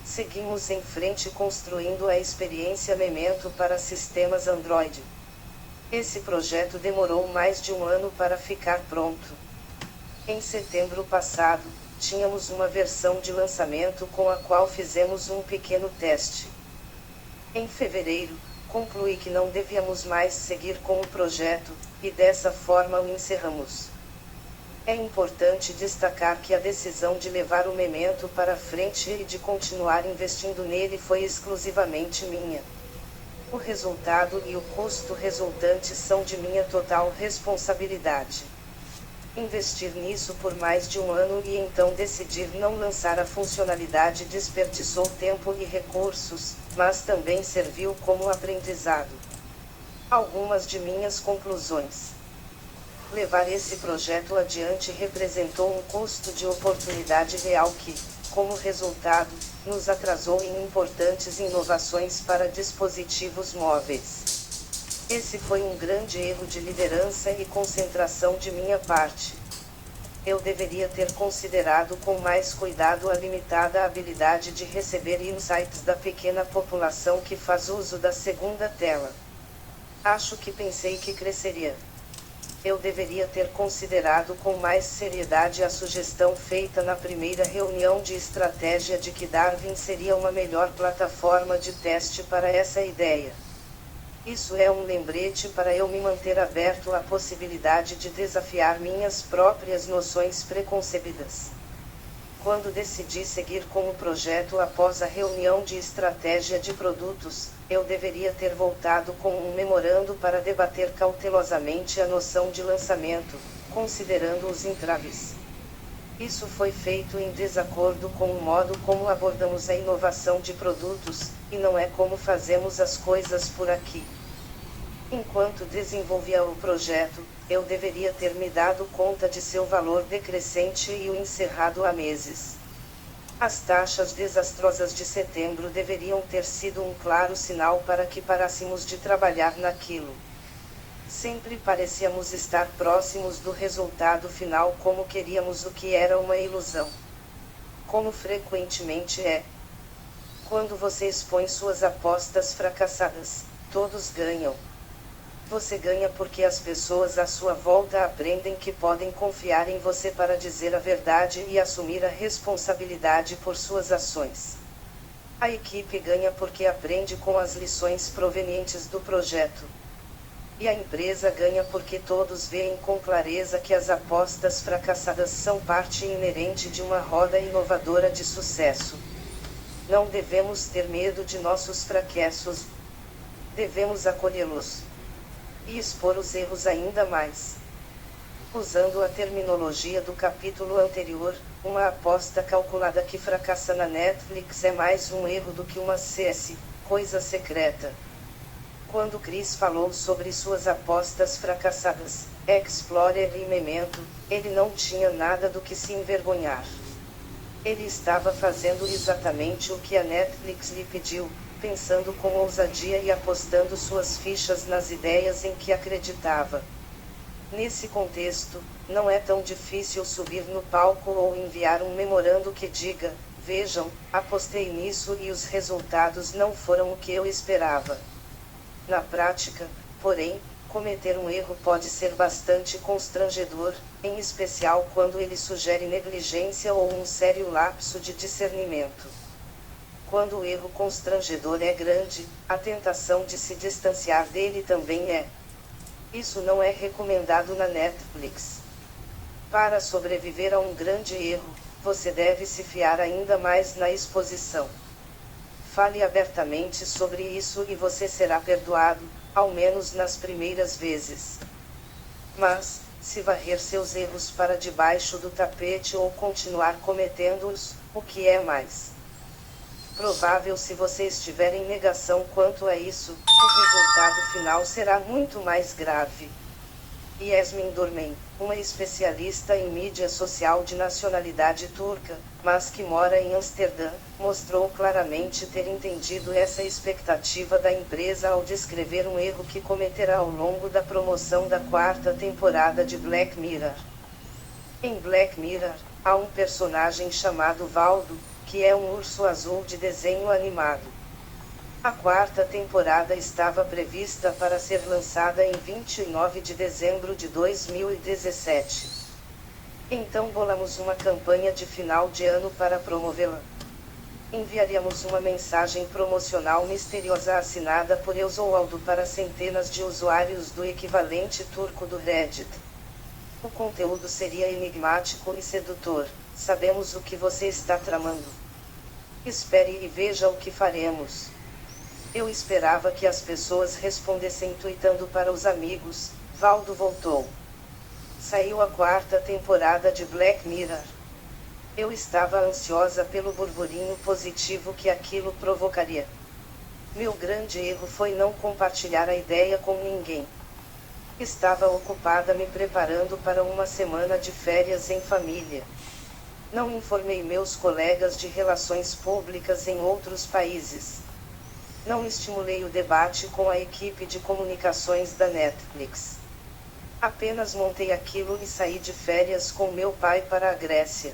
Seguimos em frente construindo a experiência Memento para sistemas Android. Esse projeto demorou mais de um ano para ficar pronto. Em setembro passado, tínhamos uma versão de lançamento com a qual fizemos um pequeno teste. Em fevereiro, concluí que não devíamos mais seguir com o projeto, e dessa forma o encerramos. É importante destacar que a decisão de levar o Memento para frente e de continuar investindo nele foi exclusivamente minha. O resultado e o custo resultantes são de minha total responsabilidade. Investir nisso por mais de um ano e então decidir não lançar a funcionalidade desperdiçou tempo e recursos, mas também serviu como aprendizado. Algumas de minhas conclusões. Levar esse projeto adiante representou um custo de oportunidade real que, como resultado, nos atrasou em importantes inovações para dispositivos móveis. Esse foi um grande erro de liderança e concentração de minha parte. Eu deveria ter considerado com mais cuidado a limitada habilidade de receber insights da pequena população que faz uso da segunda tela. Acho que pensei que cresceria. Eu deveria ter considerado com mais seriedade a sugestão feita na primeira reunião de estratégia de que Darwin seria uma melhor plataforma de teste para essa ideia. Isso é um lembrete para eu me manter aberto à possibilidade de desafiar minhas próprias noções preconcebidas. Quando decidi seguir com o projeto após a reunião de estratégia de produtos, eu deveria ter voltado com um memorando para debater cautelosamente a noção de lançamento, considerando os entraves. Isso foi feito em desacordo com o modo como abordamos a inovação de produtos, e não é como fazemos as coisas por aqui. Enquanto desenvolvia o projeto, eu deveria ter me dado conta de seu valor decrescente e o encerrado há meses. As taxas desastrosas de setembro deveriam ter sido um claro sinal para que parássemos de trabalhar naquilo. Sempre parecíamos estar próximos do resultado final como queríamos, o que era uma ilusão. Como frequentemente é. Quando você expõe suas apostas fracassadas, todos ganham. Você ganha porque as pessoas à sua volta aprendem que podem confiar em você para dizer a verdade e assumir a responsabilidade por suas ações. A equipe ganha porque aprende com as lições provenientes do projeto. E a empresa ganha porque todos veem com clareza que as apostas fracassadas são parte inerente de uma roda inovadora de sucesso. Não devemos ter medo de nossos fracassos. Devemos acolhê-los e expor os erros ainda mais. Usando a terminologia do capítulo anterior, uma aposta calculada que fracassa na Netflix é mais um erro do que uma coisa secreta. Quando Chris falou sobre suas apostas fracassadas, Explorer e Memento, ele não tinha nada do que se envergonhar. Ele estava fazendo exatamente o que a Netflix lhe pediu, pensando com ousadia e apostando suas fichas nas ideias em que acreditava. Nesse contexto, não é tão difícil subir no palco ou enviar um memorando que diga: vejam, apostei nisso e os resultados não foram o que eu esperava. Na prática, porém, cometer um erro pode ser bastante constrangedor, em especial quando ele sugere negligência ou um sério lapso de discernimento. Quando o erro constrangedor é grande, a tentação de se distanciar dele também é. Isso não é recomendado na Netflix. Para sobreviver a um grande erro, você deve se fiar ainda mais na exposição. Fale abertamente sobre isso e você será perdoado, ao menos nas primeiras vezes. Mas, se varrer seus erros para debaixo do tapete ou continuar cometendo-os, o que é mais provável se você estiver em negação quanto a isso, o resultado final será muito mais grave. Yasmin Dormen, uma especialista em mídia social de nacionalidade turca, mas que mora em Amsterdã, mostrou claramente ter entendido essa expectativa da empresa ao descrever um erro que cometerá ao longo da promoção da quarta temporada de Black Mirror. Em Black Mirror, há um personagem chamado Valdo, que é um urso azul de desenho animado. A quarta temporada estava prevista para ser lançada em 29 de dezembro de 2017. Então bolamos uma campanha de final de ano para promovê-la. Enviaríamos uma mensagem promocional misteriosa assinada por Eusoualdo para centenas de usuários do equivalente turco do Reddit. O conteúdo seria enigmático e sedutor. Sabemos o que você está tramando. Espere e veja o que faremos. Eu esperava que as pessoas respondessem tweetando para os amigos. Valdo voltou. Saiu a quarta temporada de Black Mirror. Eu estava ansiosa pelo burburinho positivo que aquilo provocaria. Meu grande erro foi não compartilhar a ideia com ninguém. Estava ocupada me preparando para uma semana de férias em família. Não informei meus colegas de relações públicas em outros países. Não estimulei o debate com a equipe de comunicações da Netflix. Apenas montei aquilo e saí de férias com meu pai para a Grécia.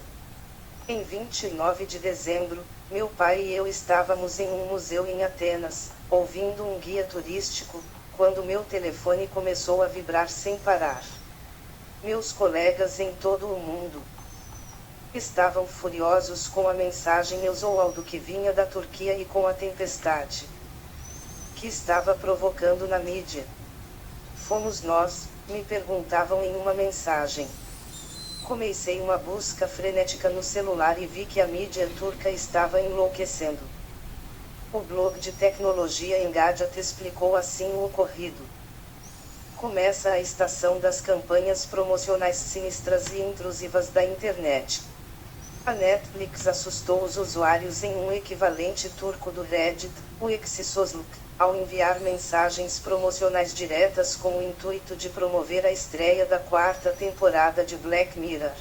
Em 29 de dezembro, meu pai e eu estávamos em um museu em Atenas, ouvindo um guia turístico, quando meu telefone começou a vibrar sem parar. Meus colegas em todo o mundo estavam furiosos com a mensagem Eusoualdo que vinha da Turquia e com a tempestade que estava provocando na mídia. Fomos nós, me perguntavam em uma mensagem. Comecei uma busca frenética no celular e vi que a mídia turca estava enlouquecendo. O blog de tecnologia Engadget explicou assim o ocorrido. Começa a estação das campanhas promocionais sinistras e intrusivas da internet. A Netflix assustou os usuários em um equivalente turco do Reddit, o Exisozluk, ao enviar mensagens promocionais diretas com o intuito de promover a estreia da quarta temporada de Black Mirror.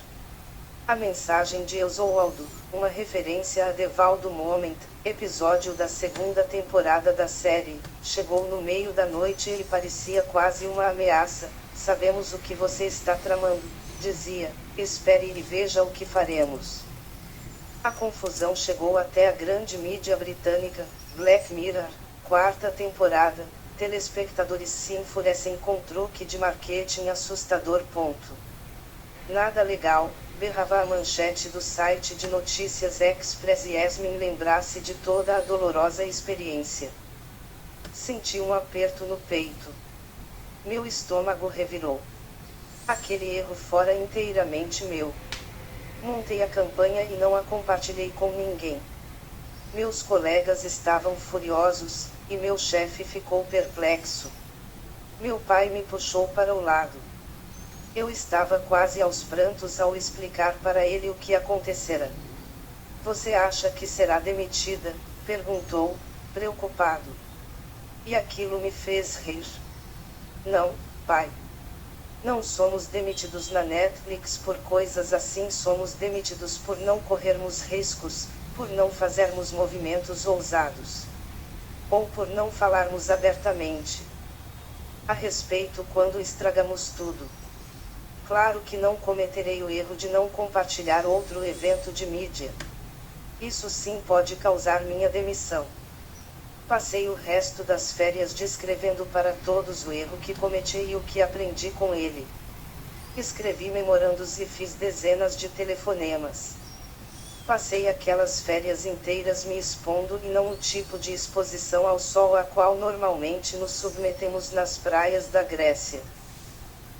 A mensagem de Eusóaldo, uma referência a The Valdo Moment, episódio da segunda temporada da série, chegou no meio da noite e parecia quase uma ameaça. Sabemos o que você está tramando, dizia, espere e veja o que faremos. A confusão chegou até a grande mídia britânica. Black Mirror, quarta temporada, telespectadores se enfurecem com truque de marketing assustador. Nada legal, berrava a manchete do site de notícias Express. Yasmin lembrasse de toda a dolorosa experiência. Senti um aperto no peito. Meu estômago revirou. Aquele erro fora inteiramente meu. Montei a campanha e não a compartilhei com ninguém. Meus colegas estavam furiosos, e meu chefe ficou perplexo. Meu pai me puxou para o lado. Eu estava quase aos prantos ao explicar para ele o que acontecera. Você acha que será demitida? Perguntou, preocupado. E aquilo me fez rir. Não, pai. Não somos demitidos na Netflix por coisas assim, somos demitidos por não corrermos riscos, por não fazermos movimentos ousados. Ou por não falarmos abertamente a respeito quando estragamos tudo. Claro que não cometerei o erro de não compartilhar outro evento de mídia. Isso sim pode causar minha demissão. Passei o resto das férias descrevendo para todos o erro que cometi e o que aprendi com ele. Escrevi memorandos e fiz dezenas de telefonemas. Passei aquelas férias inteiras me expondo e não o tipo de exposição ao sol a qual normalmente nos submetemos nas praias da Grécia.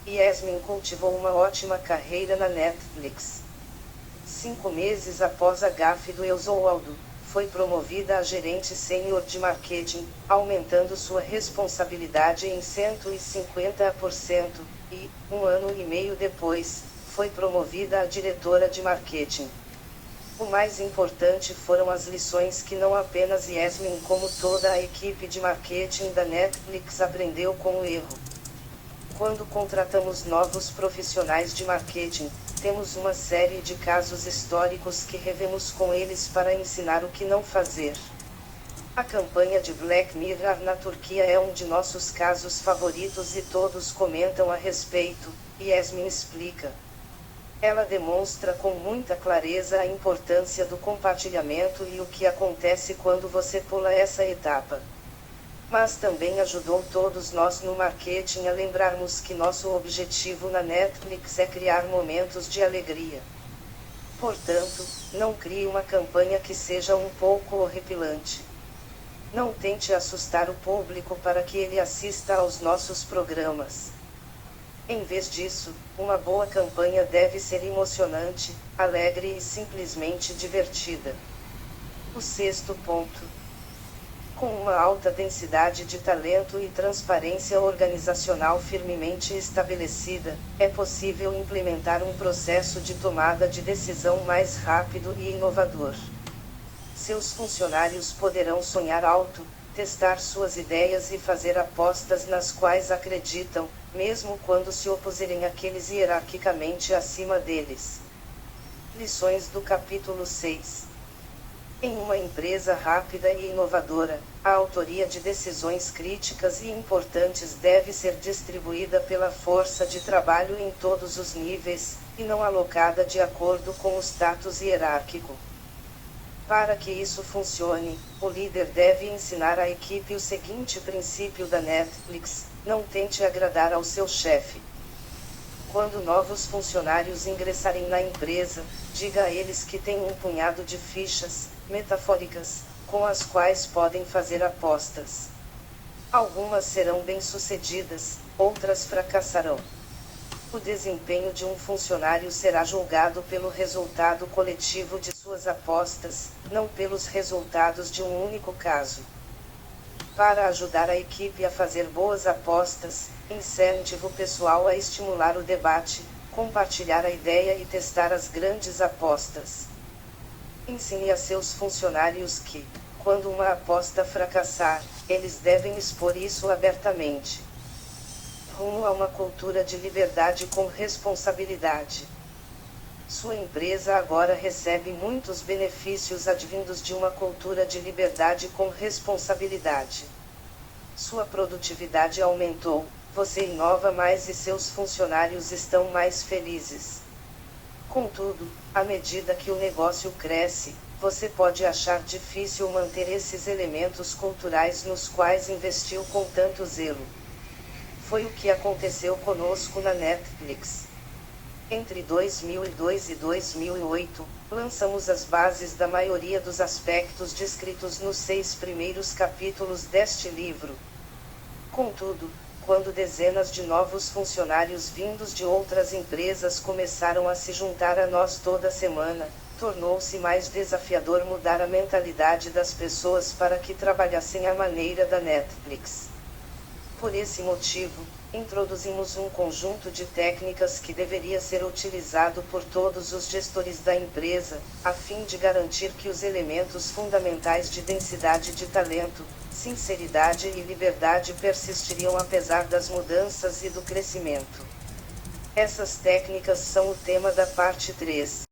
Yasmin cultivou uma ótima carreira na Netflix. 5 meses após a gafe do Eusóaldo, foi promovida a gerente sênior de marketing, aumentando sua responsabilidade em 150%, e, 1 ano e meio depois, foi promovida a diretora de marketing. O mais importante foram as lições que não apenas Yasmin como toda a equipe de marketing da Netflix aprendeu com o erro. Quando contratamos novos profissionais de marketing, temos uma série de casos históricos que revemos com eles para ensinar o que não fazer. A campanha de Black Mirror na Turquia é um de nossos casos favoritos e todos comentam a respeito, Yasmin explica. Ela demonstra com muita clareza a importância do compartilhamento e o que acontece quando você pula essa etapa. Mas também ajudou todos nós no marketing a lembrarmos que nosso objetivo na Netflix é criar momentos de alegria. Portanto, não crie uma campanha que seja um pouco horripilante. Não tente assustar o público para que ele assista aos nossos programas. Em vez disso, uma boa campanha deve ser emocionante, alegre e simplesmente divertida. O 6º ponto. Com uma alta densidade de talento e transparência organizacional firmemente estabelecida, é possível implementar um processo de tomada de decisão mais rápido e inovador. Seus funcionários poderão sonhar alto, testar suas ideias e fazer apostas nas quais acreditam, mesmo quando se opuserem àqueles hierarquicamente acima deles. Lições do capítulo 6. Em uma empresa rápida e inovadora, a autoria de decisões críticas e importantes deve ser distribuída pela força de trabalho em todos os níveis, e não alocada de acordo com o status hierárquico. Para que isso funcione, o líder deve ensinar à equipe o seguinte princípio da Netflix: não tente agradar ao seu chefe. Quando novos funcionários ingressarem na empresa, diga a eles que tem um punhado de fichas, metafóricas, com as quais podem fazer apostas. Algumas serão bem-sucedidas, outras fracassarão. O desempenho de um funcionário será julgado pelo resultado coletivo de suas apostas, não pelos resultados de um único caso. Para ajudar a equipe a fazer boas apostas, incentive o pessoal a estimular o debate, compartilhar a ideia e testar as grandes apostas. Ensine a seus funcionários que, quando uma aposta fracassar, eles devem expor isso abertamente. Rumo a uma cultura de liberdade com responsabilidade. Sua empresa agora recebe muitos benefícios advindos de uma cultura de liberdade com responsabilidade. Sua produtividade aumentou, você inova mais e seus funcionários estão mais felizes. Contudo, à medida que o negócio cresce, você pode achar difícil manter esses elementos culturais nos quais investiu com tanto zelo. Foi o que aconteceu conosco na Netflix. Entre 2002 e 2008, lançamos as bases da maioria dos aspectos descritos nos 6 primeiros capítulos deste livro. Contudo, quando dezenas de novos funcionários vindos de outras empresas começaram a se juntar a nós toda semana, tornou-se mais desafiador mudar a mentalidade das pessoas para que trabalhassem à maneira da Netflix. Por esse motivo, introduzimos um conjunto de técnicas que deveria ser utilizado por todos os gestores da empresa, a fim de garantir que os elementos fundamentais de densidade de talento, sinceridade e liberdade persistiriam apesar das mudanças e do crescimento. Essas técnicas são o tema da parte 3.